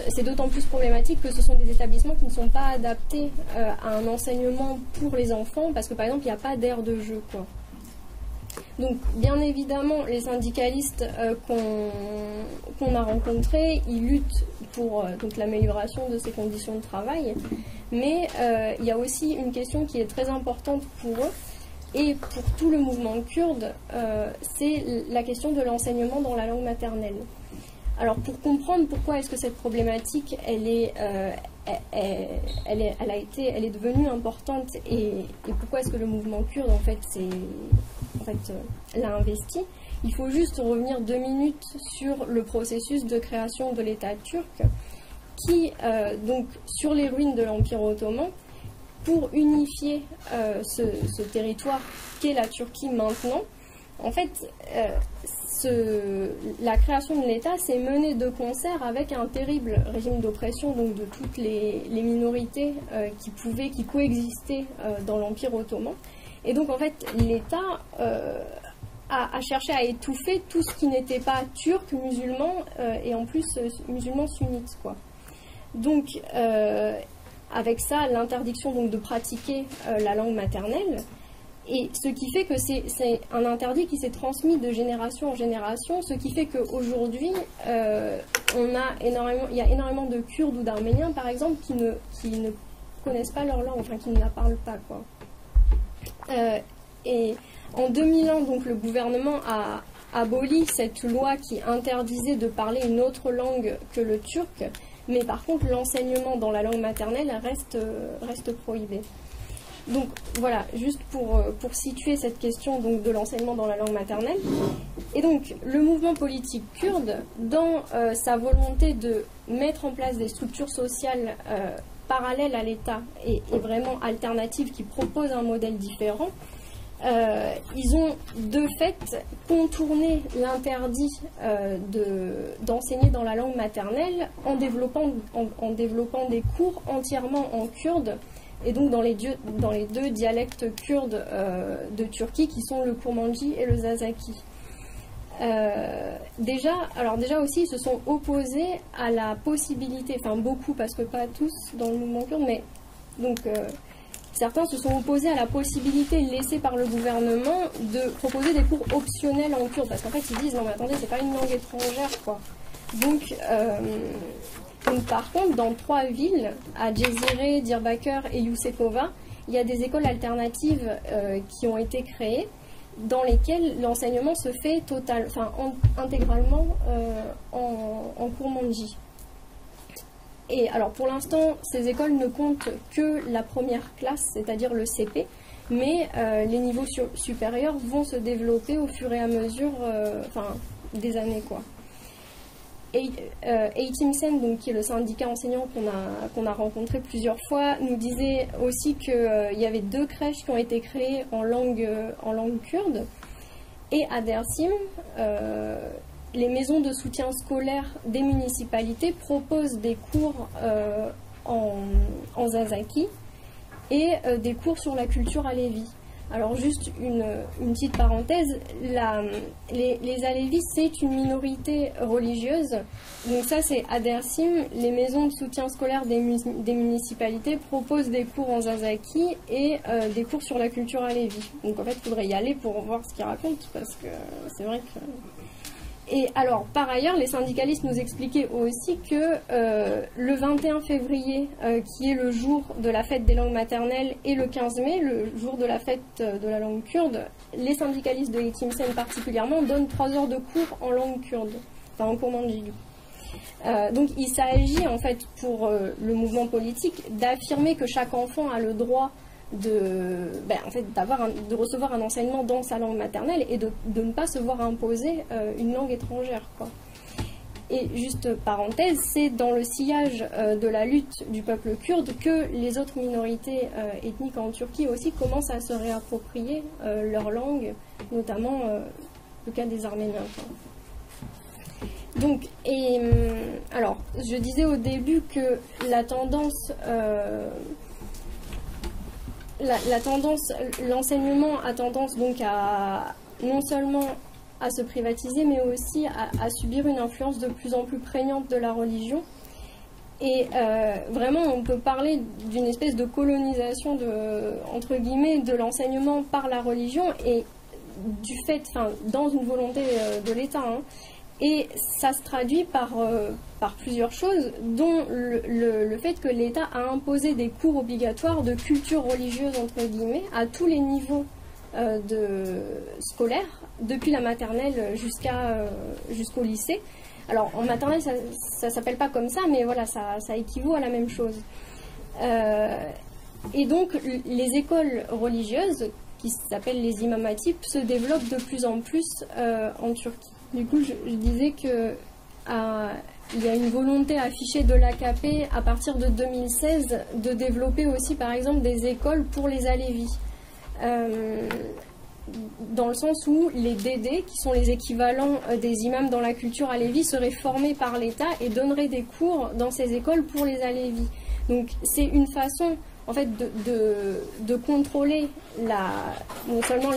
c'est d'autant plus problématique que ce sont des établissements qui ne sont pas adaptés à un enseignement pour les enfants, parce que par exemple il n'y a pas d'aire de jeu, quoi. Donc bien évidemment les syndicalistes qu'on a rencontrés, ils luttent pour l'amélioration de ces conditions de travail, mais il y a aussi une question qui est très importante pour eux et pour tout le mouvement kurde, c'est la question de l'enseignement dans la langue maternelle. Alors pour comprendre pourquoi est-ce que cette problématique elle est devenue importante et pourquoi est-ce que le mouvement kurde l'a investi, il faut juste revenir 2 minutes sur le processus de création de l'État turc qui, donc sur les ruines de l'Empire ottoman, pour unifier ce territoire qu'est la Turquie maintenant, en fait, la création de l'État s'est menée de concert avec un terrible régime d'oppression, donc de toutes les minorités qui coexistaient dans l'Empire ottoman. Et donc, en fait, l'État a cherché à étouffer tout ce qui n'était pas turc, musulman, et en plus musulman sunnite, quoi. Donc, avec ça, l'interdiction donc de pratiquer la langue maternelle. Et ce qui fait que c'est un interdit qui s'est transmis de génération en génération, ce qui fait qu'aujourd'hui, il y a énormément de Kurdes ou d'Arméniens, par exemple, qui ne connaissent pas leur langue, enfin qui ne la parlent pas, quoi. Et en 2001, donc, le gouvernement a aboli cette loi qui interdisait de parler une autre langue que le turc, mais par contre, l'enseignement dans la langue maternelle reste prohibé. Donc voilà, juste pour situer cette question donc, de l'enseignement dans la langue maternelle. Et donc le mouvement politique kurde, dans sa volonté de mettre en place des structures sociales parallèles à l'État et vraiment alternatives qui proposent un modèle différent, ils ont de fait contourné l'interdit d'enseigner dans la langue maternelle en développant des cours entièrement en kurde, et donc dans les deux dialectes kurdes de Turquie qui sont le kurmanji et le zazaki. Déjà aussi, ils se sont opposés à la possibilité, enfin beaucoup parce que pas tous dans le mouvement kurde, mais donc certains se sont opposés à la possibilité laissée par le gouvernement de proposer des cours optionnels en kurde, parce qu'en fait ils disent non mais attendez, c'est pas une langue étrangère quoi. Donc par contre, dans 3 villes, à Cezire, Diyarbakır et Yüksekova, il y a des écoles alternatives qui ont été créées, dans lesquelles l'enseignement se fait intégralement en kurmanji. Et alors pour l'instant, ces écoles ne comptent que la première classe, c'est-à-dire le CP, mais les niveaux supérieurs vont se développer au fur et à mesure des années, quoi. Eğitim Sen, donc, qui est le syndicat enseignant qu'on a rencontré plusieurs fois, nous disait aussi qu'il y avait 2 crèches qui ont été créées en langue kurde. Et à Dersim, les maisons de soutien scolaire des municipalités proposent des cours en zazaki et des cours sur la culture alévi. Alors juste une petite parenthèse, les Alévis c'est une minorité religieuse, donc ça c'est à Dersim, les maisons de soutien scolaire des municipalités proposent des cours en zazaki et des cours sur la culture alévi. Donc en fait il faudrait y aller pour voir ce qu'ils racontent, parce que c'est vrai que... Et alors, par ailleurs, les syndicalistes nous expliquaient aussi que le 21 février, qui est le jour de la fête des langues maternelles, et le 15 mai, le jour de la fête de la langue kurde, les syndicalistes de Eğitim Sen particulièrement donnent 3 heures de cours en langue kurde, enfin en kurmanji du coup. Donc il s'agit en fait pour le mouvement politique d'affirmer que chaque enfant a le droit de recevoir un enseignement dans sa langue maternelle et de ne pas se voir imposer une langue étrangère, quoi. Et juste parenthèse, c'est dans le sillage de la lutte du peuple kurde que les autres minorités ethniques en Turquie aussi commencent à se réapproprier leur langue, notamment le cas des Arméniens, quoi. Donc, alors, je disais au début que la tendance... l'enseignement a tendance donc à non seulement à se privatiser, mais aussi à subir une influence de plus en plus prégnante de la religion. Et vraiment, on peut parler d'une espèce de colonisation entre guillemets de l'enseignement par la religion et du fait, dans une volonté de l'État, hein. Et ça se traduit par plusieurs choses, dont le fait que l'État a imposé des cours obligatoires de culture religieuse, entre guillemets, à tous les niveaux scolaires, depuis la maternelle jusqu'au lycée. Alors en maternelle, ça ne s'appelle pas comme ça, mais voilà, ça équivaut à la même chose. Et donc les écoles religieuses, qui s'appellent les imamatipes, se développent de plus en plus en Turquie. Du coup, je disais que il y a une volonté affichée de l'AKP à partir de 2016 de développer aussi, par exemple, des écoles pour les Alévis. Dans le sens où les Dédés, qui sont les équivalents des imams dans la culture alévi, seraient formés par l'État et donneraient des cours dans ces écoles pour les Alévis. Donc c'est une façon en fait de contrôler non seulement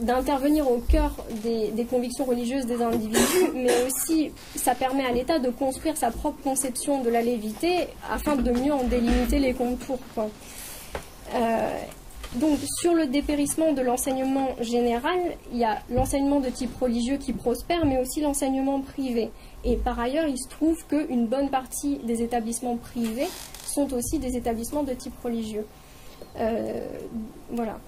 d'intervenir au cœur des convictions religieuses des individus, mais aussi ça permet à l'État de construire sa propre conception de la lévité afin de mieux en délimiter les contours, quoi. Donc sur le dépérissement de l'enseignement général, il y a l'enseignement de type religieux qui prospère, mais aussi l'enseignement privé. Et par ailleurs, il se trouve qu'une bonne partie des établissements privés sont aussi des établissements de type religieux. Voilà.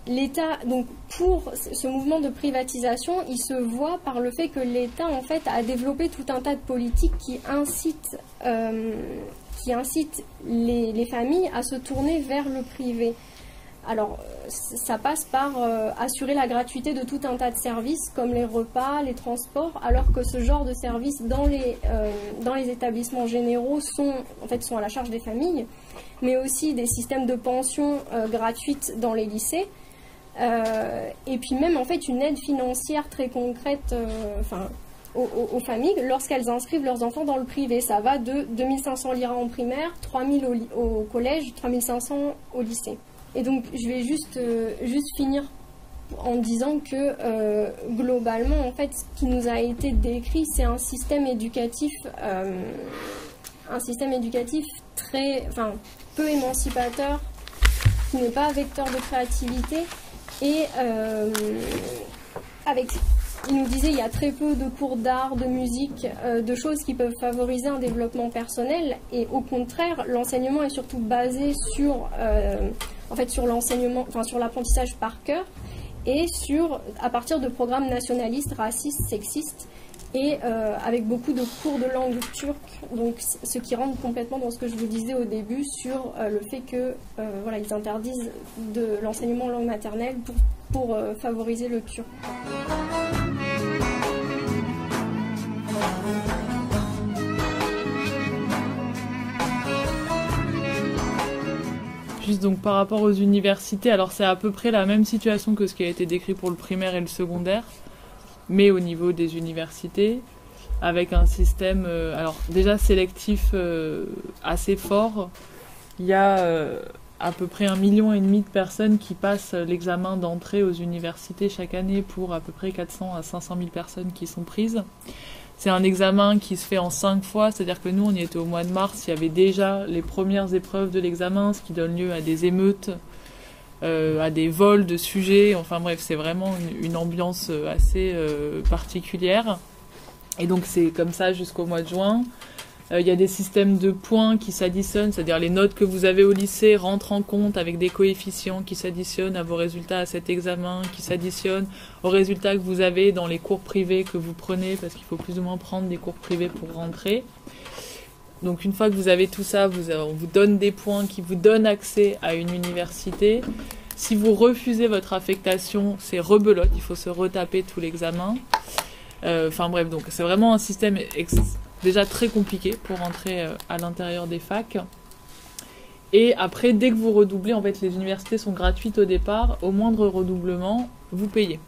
L'État, donc pour ce mouvement de privatisation, il se voit par le fait que l'État en fait a développé tout un tas de politiques qui incitent les familles à se tourner vers le privé. Alors, ça passe par assurer la gratuité de tout un tas de services, comme les repas, les transports, alors que ce genre de services dans les établissements généraux sont à la charge des familles, mais aussi des systèmes de pension gratuites dans les lycées, et puis même en fait une aide financière très concrète aux familles lorsqu'elles inscrivent leurs enfants dans le privé. Ça va de 2500 liras en primaire, 3000 au collège, 3500 au lycée. Et donc, je vais juste finir en disant que globalement, en fait, ce qui nous a été décrit, c'est un système éducatif très, peu émancipateur, qui n'est pas vecteur de créativité, et il nous disait il y a très peu de cours d'art, de musique, de choses qui peuvent favoriser un développement personnel, et au contraire, l'enseignement est surtout basé sur l'enseignement, sur l'apprentissage par cœur, et à partir de programmes nationalistes, racistes, sexistes, et avec beaucoup de cours de langue turque, donc ce qui rentre complètement dans ce que je vous disais au début sur le fait que ils interdisent de l'enseignement en langue maternelle pour favoriser le turc. Juste donc par rapport aux universités, alors c'est à peu près la même situation que ce qui a été décrit pour le primaire et le secondaire, mais au niveau des universités, avec un système alors déjà sélectif assez fort. Il y a à peu près 1,5 million de personnes qui passent l'examen d'entrée aux universités chaque année, pour à peu près 400 à 500 000 personnes qui sont prises. C'est un examen qui se fait en 5 fois, c'est-à-dire que nous, on y était au mois de mars, il y avait déjà les premières épreuves de l'examen, ce qui donne lieu à des émeutes, à des vols de sujets, enfin bref, c'est vraiment une ambiance assez particulière. Et donc c'est comme ça jusqu'au mois de juin. Il y a des systèmes de points qui s'additionnent, c'est-à-dire les notes que vous avez au lycée rentrent en compte avec des coefficients qui s'additionnent à vos résultats à cet examen, qui s'additionnent aux résultats que vous avez dans les cours privés que vous prenez, parce qu'il faut plus ou moins prendre des cours privés pour rentrer. Donc une fois que vous avez tout ça, on vous donne des points qui vous donnent accès à une université. Si vous refusez votre affectation, c'est rebelote, il faut se retaper tout l'examen. Enfin bref, donc c'est vraiment un système déjà très compliqué pour rentrer à l'intérieur des facs. Et après, dès que vous redoublez, en fait, les universités sont gratuites au départ. Au moindre redoublement, vous payez.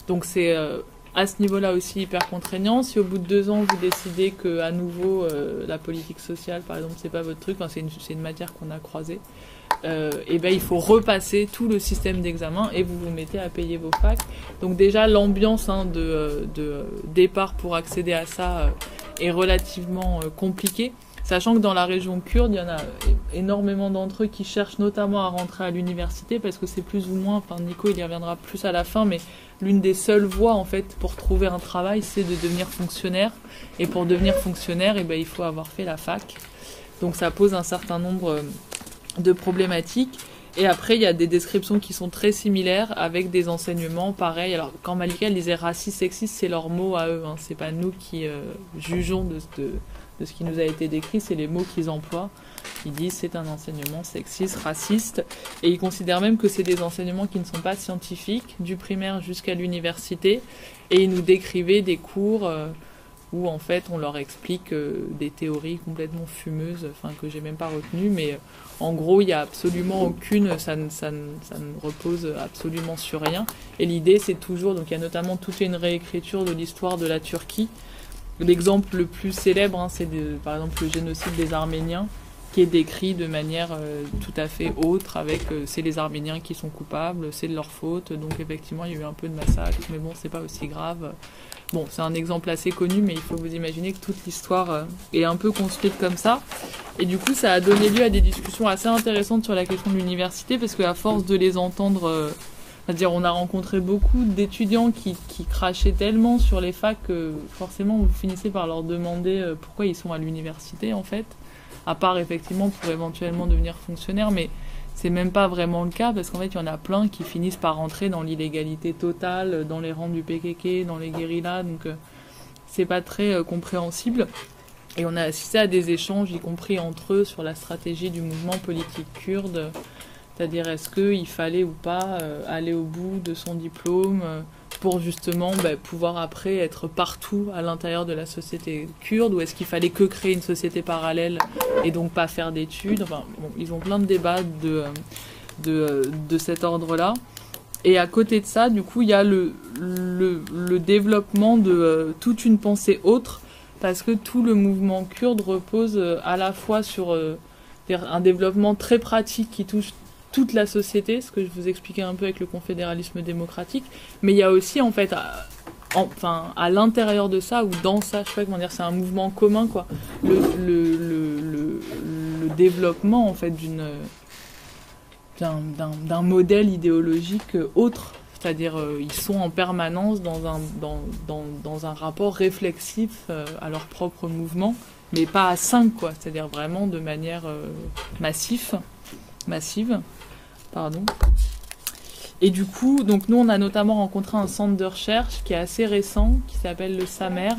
Donc c'est à ce niveau-là aussi hyper contraignant. Si au bout de 2 ans, vous décidez que à nouveau la politique sociale, par exemple, c'est pas votre truc, enfin, c'est une matière qu'on a croisée, et ben il faut repasser tout le système d'examen et vous vous mettez à payer vos facs. Donc déjà l'ambiance de départ pour accéder à ça est relativement compliquée, sachant que dans la région kurde, il y en a énormément d'entre eux qui cherchent notamment à rentrer à l'université, parce que c'est plus ou moins, enfin Nico il y reviendra plus à la fin, mais l'une des seules voies en fait pour trouver un travail, c'est de devenir fonctionnaire, et pour devenir fonctionnaire, et ben il faut avoir fait la fac. Donc ça pose un certain nombre de problématiques. Et après, il y a des descriptions qui sont très similaires, avec des enseignements pareils. Alors, quand Malika elle disait raciste, sexiste, c'est leur mot à eux, hein. C'est pas nous qui jugeons de ce qui nous a été décrit, c'est les mots qu'ils emploient. Ils disent c'est un enseignement sexiste, raciste, et ils considèrent même que c'est des enseignements qui ne sont pas scientifiques, du primaire jusqu'à l'université, et ils nous décrivaient des cours où en fait on leur explique des théories complètement fumeuses, enfin que j'ai même pas retenues, mais en gros il n'y a absolument aucune, ça ne repose absolument sur rien. Et l'idée c'est toujours, donc il y a notamment toute une réécriture de l'histoire de la Turquie. L'exemple le plus célèbre, hein, c'est par exemple le génocide des Arméniens, qui est décrit de manière tout à fait autre, avec c'est les Arméniens qui sont coupables, c'est de leur faute, donc effectivement il y a eu un peu de massacre, mais bon, c'est pas aussi grave. Bon, c'est un exemple assez connu, mais il faut vous imaginer que toute l'histoire est un peu construite comme ça. Et du coup, ça a donné lieu à des discussions assez intéressantes sur la question de l'université, parce qu'à force de les entendre, c'est-à-dire on a rencontré beaucoup d'étudiants qui crachaient tellement sur les facs que forcément vous finissez par leur demander pourquoi ils sont à l'université en fait, à part effectivement pour éventuellement devenir fonctionnaire, mais c'est même pas vraiment le cas, parce qu'en fait, il y en a plein qui finissent par rentrer dans l'illégalité totale, dans les rangs du PKK, dans les guérillas, donc c'est pas très compréhensible. Et on a assisté à des échanges, y compris entre eux, sur la stratégie du mouvement politique kurde, c'est-à-dire est-ce qu'il fallait ou pas aller au bout de son diplôme pour justement pouvoir après être partout à l'intérieur de la société kurde, ou est-ce qu'il fallait que créer une société parallèle et donc pas faire d'études. Enfin, bon, ils ont plein de débats de cet ordre-là. Et à côté de ça, du coup, il y a le développement de toute une pensée autre, parce que tout le mouvement kurde repose à la fois sur un développement très pratique qui touche toute la société, ce que je vous expliquais un peu avec le confédéralisme démocratique, mais il y a aussi en fait à l'intérieur de ça, ou dans ça, je sais pas comment dire, c'est un mouvement commun quoi, le développement en fait d'un modèle idéologique autre, c'est-à-dire ils sont en permanence dans un rapport réflexif à leur propre mouvement, mais pas à 5 quoi, c'est-à-dire vraiment de manière massive. Et du coup, donc nous on a notamment rencontré un centre de recherche qui est assez récent, qui s'appelle le SAMER,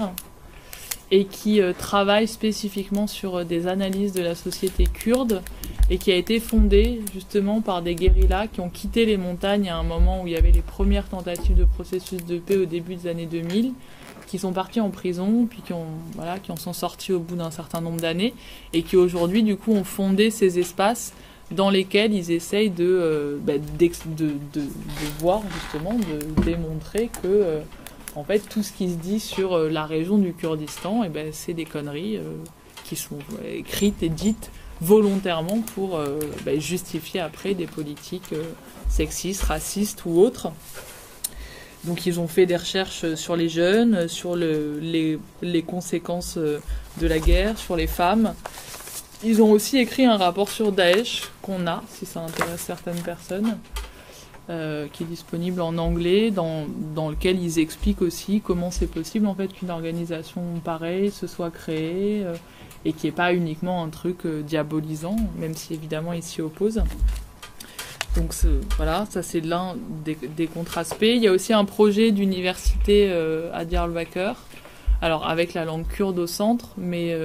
et qui travaille spécifiquement sur des analyses de la société kurde, et qui a été fondé justement par des guérillas qui ont quitté les montagnes à un moment où il y avait les premières tentatives de processus de paix au début des années 2000, qui sont partis en prison, puis qui en sont sortis au bout d'un certain nombre d'années, et qui aujourd'hui du coup ont fondé ces espaces dans lesquels ils essayent de voir justement, de démontrer que en fait tout ce qui se dit sur la région du Kurdistan, c'est des conneries qui sont écrites et dites volontairement pour justifier après des politiques sexistes, racistes ou autres. Donc ils ont fait des recherches sur les jeunes, sur les conséquences de la guerre, sur les femmes. Ils ont aussi écrit un rapport sur Daesh, qu'on a, si ça intéresse certaines personnes, qui est disponible en anglais, dans lequel ils expliquent aussi comment c'est possible en fait qu'une organisation pareille se soit créée, et qui n'est pas uniquement un truc diabolisant, même si évidemment ils s'y opposent. Donc voilà, ça c'est l'un des contre-aspects. Il y a aussi un projet d'université à Diyarbakır, alors avec la langue kurde au centre, mais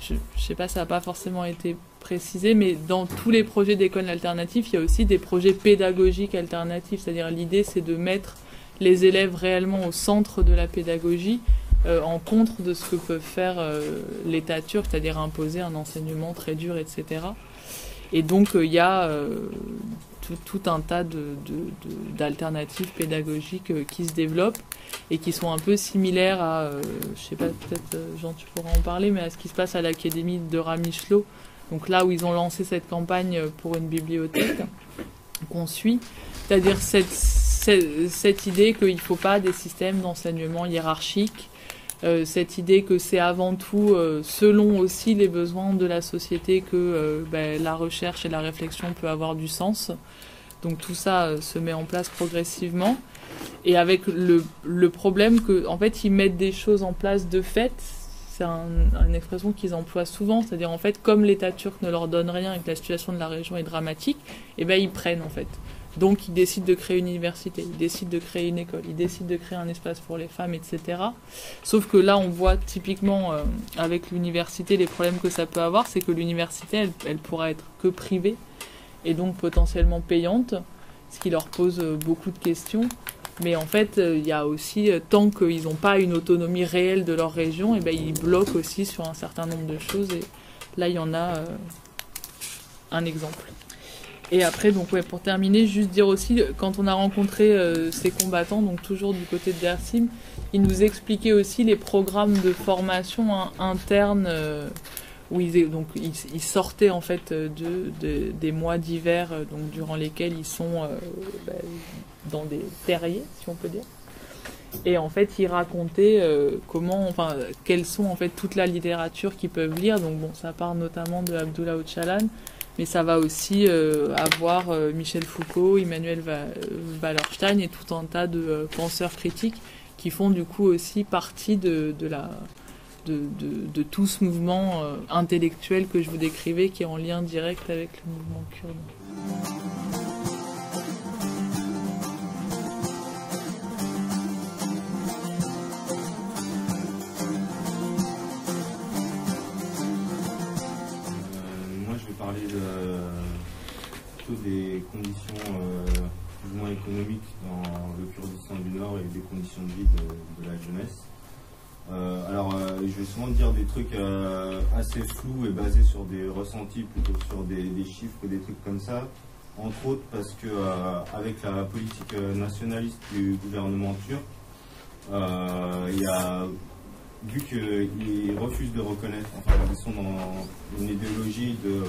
je sais pas, ça n'a pas forcément été précisé, mais dans tous les projets d'écoles alternatives, il y a aussi des projets pédagogiques alternatifs, c'est-à-dire l'idée c'est de mettre les élèves réellement au centre de la pédagogie, en contre de ce que peuvent faire l'État turc, c'est-à-dire imposer un enseignement très dur, etc. Et donc il y a tout un tas d'alternatives pédagogiques qui se développent et qui sont un peu similaires à, je sais pas, peut-être Jean tu pourras en parler, mais à ce qui se passe à l'académie de Ramishlo, donc là où ils ont lancé cette campagne pour une bibliothèque qu'on suit, c'est-à-dire cette idée qu'il ne faut pas des systèmes d'enseignement hiérarchiques, cette idée que c'est avant tout selon aussi les besoins de la société que la recherche et la réflexion peut avoir du sens. Donc tout ça se met en place progressivement, et avec le problème que en fait ils mettent des choses en place de fait. C'est une expression qu'ils emploient souvent, c'est-à-dire en fait comme l'État turc ne leur donne rien et que la situation de la région est dramatique, ils prennent en fait. Donc ils décident de créer une université, ils décident de créer une école, ils décident de créer un espace pour les femmes, etc. Sauf que là on voit typiquement avec l'université les problèmes que ça peut avoir, c'est que l'université elle pourra être que privée et donc potentiellement payante, ce qui leur pose beaucoup de questions. Mais en fait, il y a aussi, tant qu'ils n'ont pas une autonomie réelle de leur région, ils bloquent aussi sur un certain nombre de choses. Et là, il y en a un exemple. Et après, donc pour terminer, juste dire aussi, quand on a rencontré ces combattants, donc toujours du côté de Dersim, ils nous expliquaient aussi les programmes de formation interne où ils sortaient en fait des mois d'hiver, donc durant lesquels ils sont dans des terriers, si on peut dire. Et en fait, ils racontaient quelles sont en fait toute la littérature qu'ils peuvent lire. Donc bon, ça part notamment de Abdullah Öcalan, mais ça va aussi avoir Michel Foucault, Immanuel Wallerstein et tout un tas de penseurs critiques qui font du coup aussi partie de tout ce mouvement intellectuel que je vous décrivais, qui est en lien direct avec le mouvement kurde. Moi, je vais parler plutôt des conditions plus ou moins économiques dans le Kurdistan du Nord et des conditions de vie de la jeunesse. Je vais souvent dire des trucs assez flous et basés sur des ressentis plutôt que sur des chiffres et des trucs comme ça. Entre autres parce que avec la politique nationaliste du gouvernement turc, vu qu'ils refusent de reconnaître, ils sont dans une idéologie de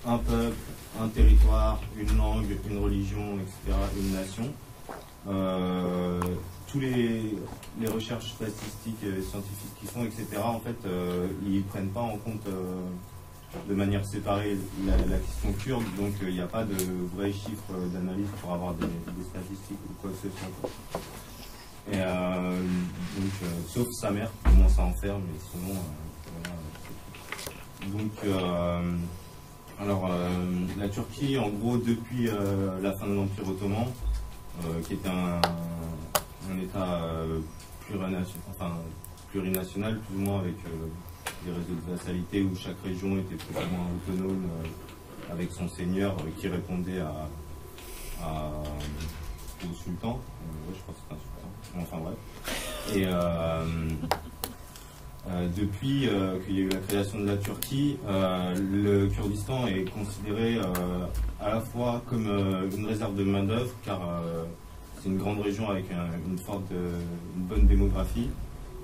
un peuple, un territoire, une langue, une religion, etc., une nation. Tous les recherches statistiques et scientifiques qu'ils font, etc., ils ne prennent pas en compte de manière séparée la question kurde, donc il n'y a pas de vrais chiffres d'analyse pour avoir des statistiques ou quoi que ce soit. Et sauf sa mère, qui commence à en faire, mais sinon, la Turquie, en gros, depuis la fin de l'Empire ottoman, qui était un État plurinational, plus ou moins avec des réseaux de vassalité où chaque région était plus ou moins autonome avec son seigneur qui répondait au sultan. Je crois que c'est un sultan. Enfin bref. Et depuis qu'il y a eu la création de la Turquie, le Kurdistan est considéré à la fois comme une réserve de main-d'œuvre, car c'est une grande région avec une bonne démographie,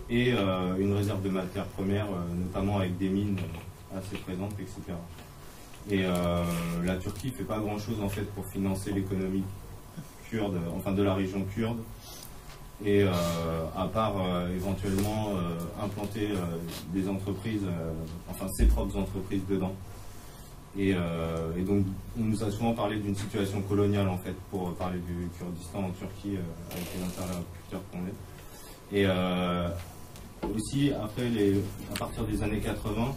et une réserve de matières premières, notamment avec des mines assez présentes, etc. Et la Turquie ne fait pas grand-chose en fait pour financer l'économie kurde, de la région kurde, et à part éventuellement implanter des entreprises, ses propres entreprises dedans. Et donc on nous a souvent parlé d'une situation coloniale en fait pour parler du Kurdistan en Turquie avec les interlocuteurs qu'on est. Et aussi après à partir des années 80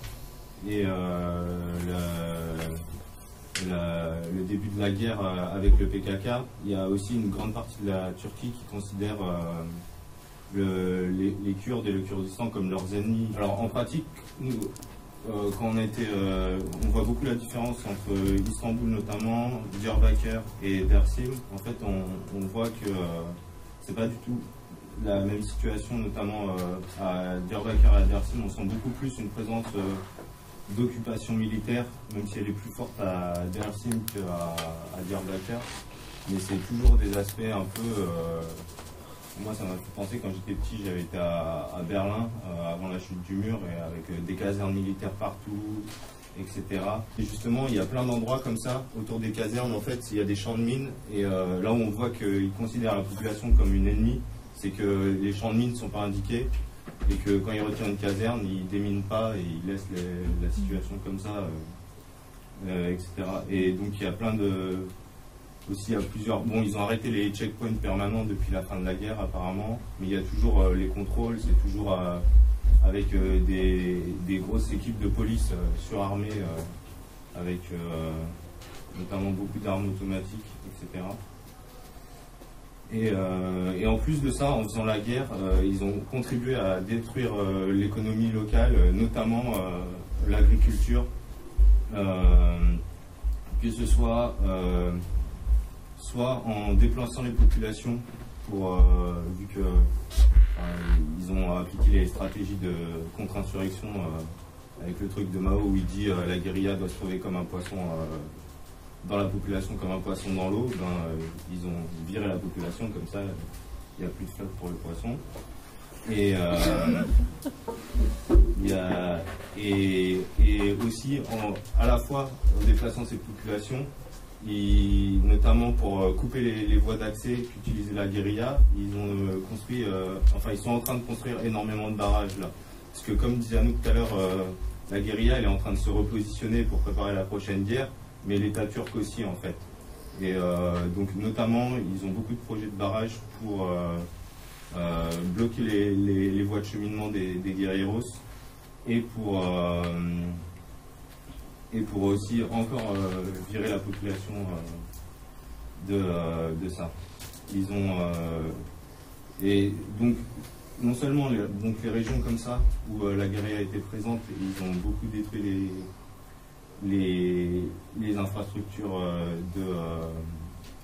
et le début de la guerre avec le PKK, il y a aussi une grande partie de la Turquie qui considère les Kurdes et le Kurdistan comme leurs ennemis. Alors en pratique, nous, quand on voit beaucoup la différence entre Istanbul notamment, Diyarbakır et Dersim. En fait, on voit que c'est pas du tout la même situation, notamment à Diyarbakır et à Dersim. On sent beaucoup plus une présence d'occupation militaire, même si elle est plus forte à Dersim qu'à Diyarbakır. Mais c'est toujours des aspects un peu... moi, ça m'a fait penser, quand j'étais petit, j'avais été à Berlin avant la chute du mur, et avec des casernes militaires partout, etc. Et justement, il y a plein d'endroits comme ça, autour des casernes, en fait, il y a des champs de mines, et là où on voit qu'ils considèrent la population comme une ennemie, c'est que les champs de mines ne sont pas indiqués, et que quand ils retirent une caserne, ils ne déminent pas, et ils laissent la situation comme ça, etc. Et donc, il y a plein de... Aussi, il y a plusieurs... Bon, ils ont arrêté les checkpoints permanents depuis la fin de la guerre, apparemment, mais il y a toujours les contrôles, c'est toujours avec des grosses équipes de police surarmées, avec notamment beaucoup d'armes automatiques, etc. Et en plus de ça, en faisant la guerre, ils ont contribué à détruire l'économie locale, notamment l'agriculture, que ce soit... soit en déplaçant les populations, vu qu'ils ont appliqué les stratégies de contre-insurrection avec le truc de Mao où il dit la guérilla doit se trouver comme un poisson dans la population, comme un poisson dans l'eau. Ils ont viré la population, comme ça il n'y a plus de flotte pour le poisson. Et aussi, à la fois, en déplaçant ces populations, notamment pour couper les voies d'accès qu'utilisait la guérilla, ils ont construit, ils sont en train de construire énormément de barrages là. Parce que comme disait Anouk tout à l'heure, la guérilla elle est en train de se repositionner pour préparer la prochaine guerre, mais l'État turc aussi en fait. Et donc notamment, ils ont beaucoup de projets de barrages pour bloquer les voies de cheminement des guerrilleros et pour aussi encore virer la population de ça. Ils ont et donc non seulement les régions comme ça où la guérilla était présente, ils ont beaucoup détruit les infrastructures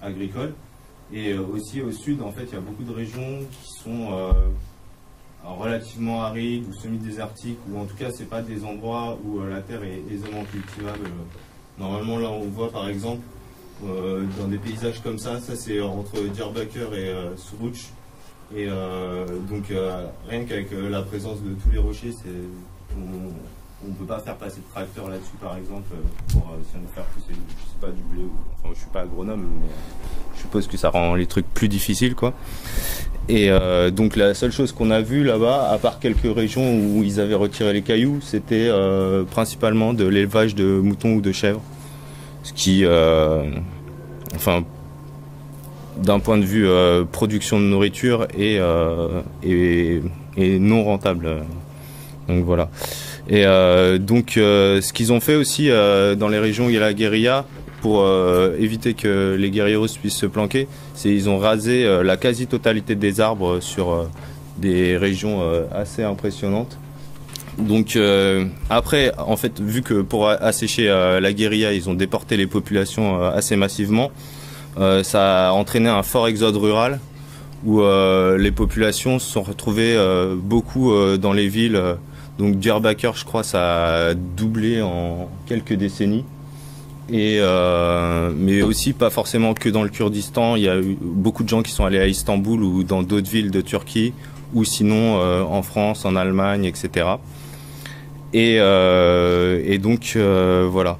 agricoles, et aussi au sud en fait il y a beaucoup de régions qui sont relativement arides ou semi-désertiques, ou en tout cas c'est pas des endroits où la terre est aisément cultivable. Normalement là on voit par exemple dans des paysages comme ça c'est entre Diyarbakır et Suruç, et donc rien qu'avec la présence de tous les rochers, on ne peut pas faire passer de tracteur là-dessus par exemple pour si on veut faire pousser, je sais pas, du blé, enfin je suis pas agronome mais je suppose que ça rend les trucs plus difficiles quoi. Et donc la seule chose qu'on a vue là-bas, à part quelques régions où ils avaient retiré les cailloux, c'était principalement de l'élevage de moutons ou de chèvres. Ce qui, d'un point de vue production de nourriture est non rentable. Donc voilà. Et donc ce qu'ils ont fait aussi dans les régions où il y a la guérilla, pour éviter que les guerrilleros puissent se planquer, c'est ils ont rasé la quasi-totalité des arbres sur des régions assez impressionnantes. Donc après, en fait, vu que pour assécher la guérilla, ils ont déporté les populations assez massivement, ça a entraîné un fort exode rural où les populations se sont retrouvées beaucoup dans les villes. Donc Diyarbakır, je crois, ça a doublé en quelques décennies. Et mais aussi pas forcément que dans le Kurdistan, il y a eu beaucoup de gens qui sont allés à Istanbul ou dans d'autres villes de Turquie, ou sinon en France, en Allemagne, etc. Et donc voilà.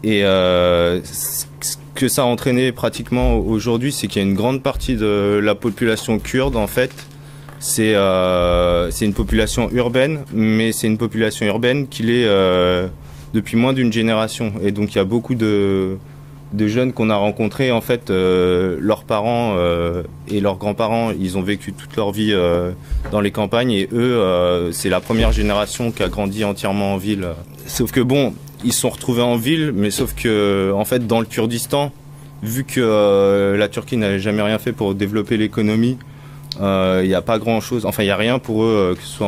Et ce que ça a entraîné pratiquement aujourd'hui, c'est qu'il y a une grande partie de la population kurde en fait. C'est une population urbaine, mais c'est une population urbaine qui l'est depuis moins d'une génération. Et donc il y a beaucoup de jeunes qu'on a rencontrés, en fait, leurs parents et leurs grands-parents, ils ont vécu toute leur vie dans les campagnes, et eux, c'est la première génération qui a grandi entièrement en ville. Sauf que bon, ils se sont retrouvés en ville, mais sauf que, en fait, dans le Kurdistan, vu que la Turquie n'avait jamais rien fait pour développer l'économie, il n'y a pas grand-chose, enfin il n'y a rien pour eux, que ce soit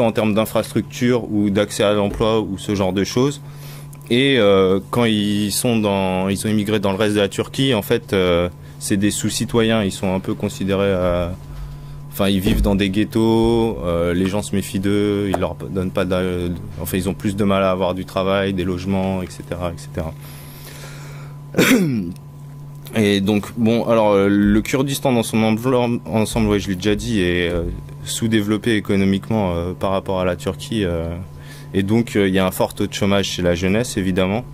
en termes d'infrastructure ou d'accès à l'emploi ou ce genre de choses. Et quand ils ont immigré dans le reste de la Turquie, en fait, c'est des sous-citoyens. Ils sont un peu considérés, enfin, ils vivent dans des ghettos. Les gens se méfient d'eux. Ils leur donnent pas, enfin, ils ont plus de mal à avoir du travail, des logements, etc., etc. Et donc, bon, alors le Kurdistan dans son ensemble, ouais, je l'ai déjà dit, est sous-développé économiquement par rapport à la Turquie. Et donc, il y a un fort taux de chômage chez la jeunesse, évidemment.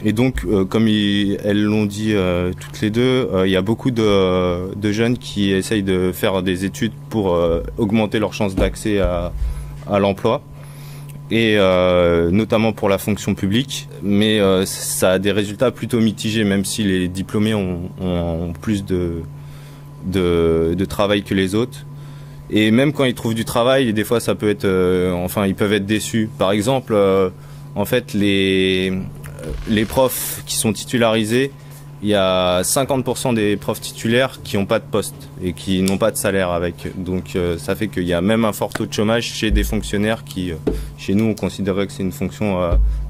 Et donc, comme elles l'ont dit toutes les deux, il y a beaucoup de jeunes qui essayent de faire des études pour augmenter leurs chances d'accès à l'emploi. Et notamment pour la fonction publique, mais ça a des résultats plutôt mitigés, même si les diplômés ont plus de travail que les autres. Et même quand ils trouvent du travail, des fois ça peut être, enfin ils peuvent être déçus. Par exemple, en fait les profs qui sont titularisés, il y a 50% des profs titulaires qui n'ont pas de poste et qui n'ont pas de salaire avec. Donc ça fait qu'il y a même un fort taux de chômage chez des fonctionnaires qui, chez nous, on considérait que c'est une fonction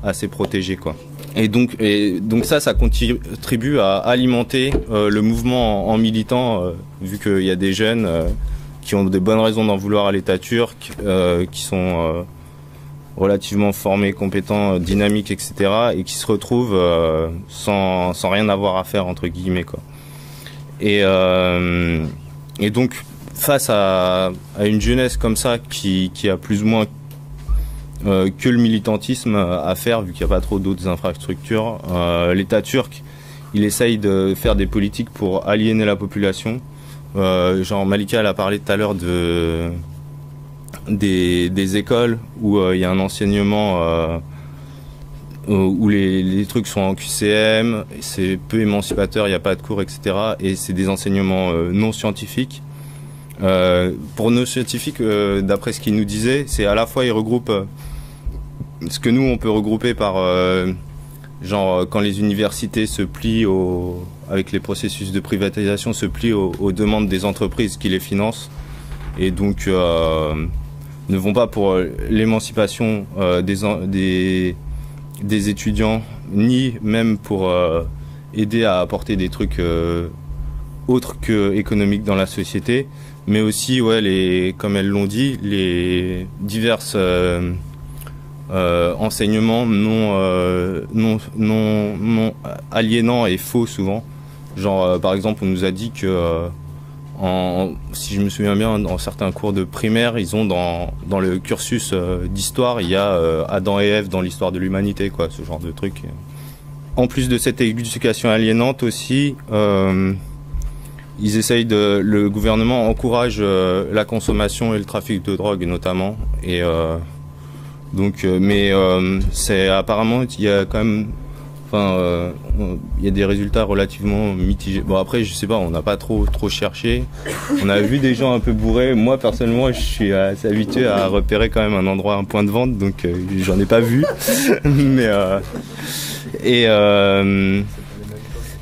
assez protégée, quoi. Et donc ça contribue à alimenter le mouvement en militant, vu qu'il y a des jeunes qui ont des bonnes raisons d'en vouloir à l'État turc, qui sont relativement formés, compétents, dynamiques, etc., et qui se retrouvent sans rien avoir à faire, entre guillemets, quoi. Et donc face à une jeunesse comme ça qui a plus ou moins que le militantisme à faire, vu qu'il n'y a pas trop d'autres infrastructures, l'État turc, il essaye de faire des politiques pour aliéner la population. Genre Malika, elle a parlé tout à l'heure des écoles où il y a un enseignement où les trucs sont en QCM, c'est peu émancipateur, il n'y a pas de cours, etc. Et c'est des enseignements non scientifiques. Pour nos scientifiques, d'après ce qu'ils nous disaient, c'est à la fois ils regroupent ce que nous on peut regrouper par genre quand les universités se plient avec les processus de privatisation, se plient aux demandes des entreprises qui les financent et donc ne vont pas pour l'émancipation des étudiants, ni même pour aider à apporter des trucs autres que économiques dans la société, mais aussi, ouais, comme elles l'ont dit, les diverses enseignements non aliénants et faux souvent. Genre, par exemple, on nous a dit que, si je me souviens bien, dans certains cours de primaire, ils ont dans le cursus d'histoire, il y a Adam et Ève dans l'histoire de l'humanité, quoi, ce genre de truc. En plus de cette éducation aliénante aussi, le gouvernement encourage la consommation et le trafic de drogue notamment. Et c'est apparemment il y a quand même, il y a des résultats relativement mitigés. Bon après je sais pas, on n'a pas trop cherché. On a vu des gens un peu bourrés. Moi personnellement je suis assez habitué à repérer quand même un point de vente, donc j'en ai pas vu.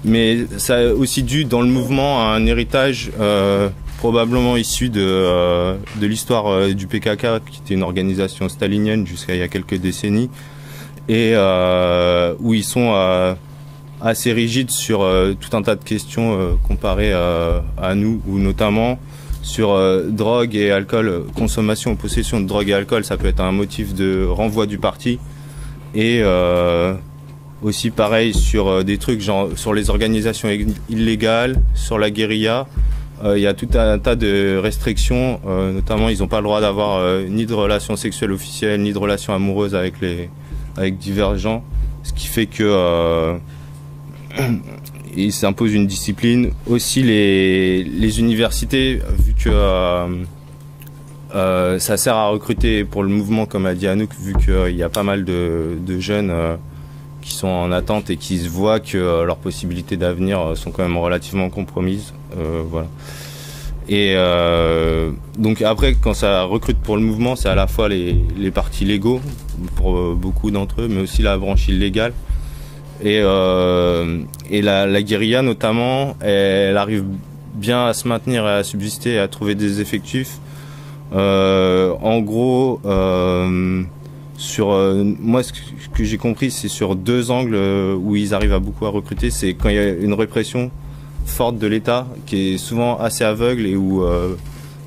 Mais ça a aussi dû dans le mouvement à un héritage probablement issu de l'histoire du PKK, qui était une organisation stalinienne jusqu'à il y a quelques décennies, et où ils sont assez rigides sur tout un tas de questions comparées à nous, ou notamment sur drogue et alcool, consommation ou possession de drogue et alcool, ça peut être un motif de renvoi du parti, et aussi pareil sur des trucs genre sur les organisations illégales, sur la guérilla. Il y a tout un tas de restrictions, notamment ils n'ont pas le droit d'avoir ni de relations sexuelles officielles, ni de relations amoureuses avec divers gens, ce qui fait que ils s'imposent une discipline. Aussi les universités, vu que ça sert à recruter pour le mouvement, comme a dit Anouk, vu qu'il y a pas mal de jeunes qui sont en attente et qui se voient que leurs possibilités d'avenir sont quand même relativement compromises. Voilà. Et donc après, quand ça recrute pour le mouvement, c'est à la fois les partis légaux pour beaucoup d'entre eux, mais aussi la branche illégale. Et la guérilla notamment, elle arrive bien à se maintenir et à subsister et à trouver des effectifs. En gros, moi, ce que j'ai compris, c'est sur deux angles où ils arrivent beaucoup à recruter. C'est quand il y a une répression forte de l'État, qui est souvent assez aveugle et où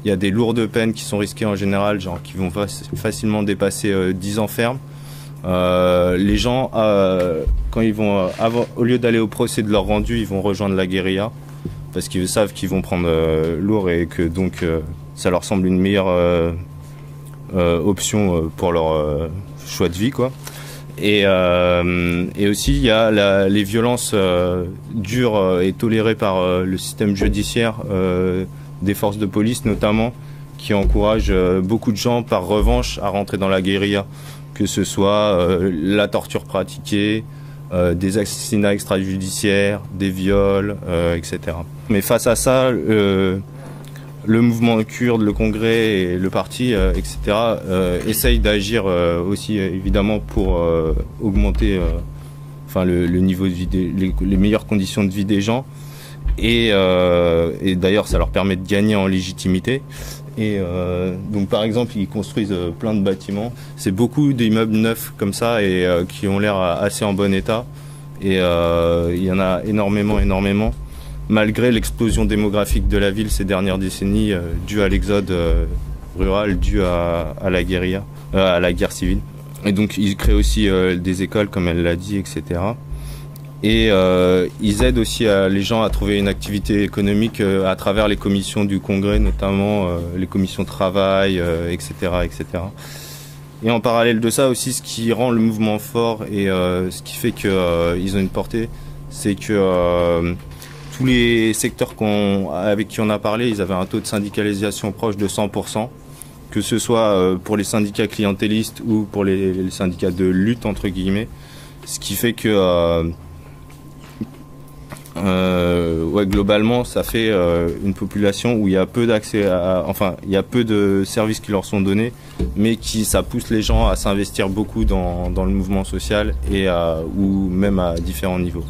il y a des lourdes peines qui sont risquées en général, genre qui vont facilement dépasser 10 ans ferme. Les gens, quand ils vont, au lieu d'aller au procès de leur rendu, ils vont rejoindre la guérilla parce qu'ils savent qu'ils vont prendre lourd et que donc ça leur semble une meilleure option pour leur choix de vie, quoi. Et aussi il y a les violences dures et tolérées par le système judiciaire des forces de police notamment, qui encouragent beaucoup de gens par revanche à rentrer dans la guérilla, que ce soit la torture pratiquée, des assassinats extrajudiciaires, des viols, etc. Mais face à ça, le mouvement kurde, le Congrès et le parti, etc., essayent d'agir aussi évidemment pour augmenter le niveau de vie, les meilleures conditions de vie des gens. Et d'ailleurs, ça leur permet de gagner en légitimité. Et donc par exemple, ils construisent plein de bâtiments. C'est beaucoup d'immeubles neufs comme ça et qui ont l'air assez en bon état. Et il y en a énormément. Malgré l'explosion démographique de la ville ces dernières décennies, due à l'exode rural, due à la guérilla, à la guerre civile. Et donc ils créent aussi des écoles, comme elle l'a dit, etc. Et ils aident aussi les gens à trouver une activité économique à travers les commissions du Congrès, notamment les commissions travail, etc., etc. Et en parallèle de ça aussi, ce qui rend le mouvement fort et ce qui fait qu'ils ont une portée, c'est que tous les secteurs avec qui on a parlé, ils avaient un taux de syndicalisation proche de 100%, que ce soit pour les syndicats clientélistes ou pour les syndicats de lutte, entre guillemets. Ce qui fait que ouais, globalement, ça fait une population où il y a peu d'accès enfin, il y a peu de services qui leur sont donnés, mais ça pousse les gens à s'investir beaucoup dans le mouvement social et ou même à différents niveaux.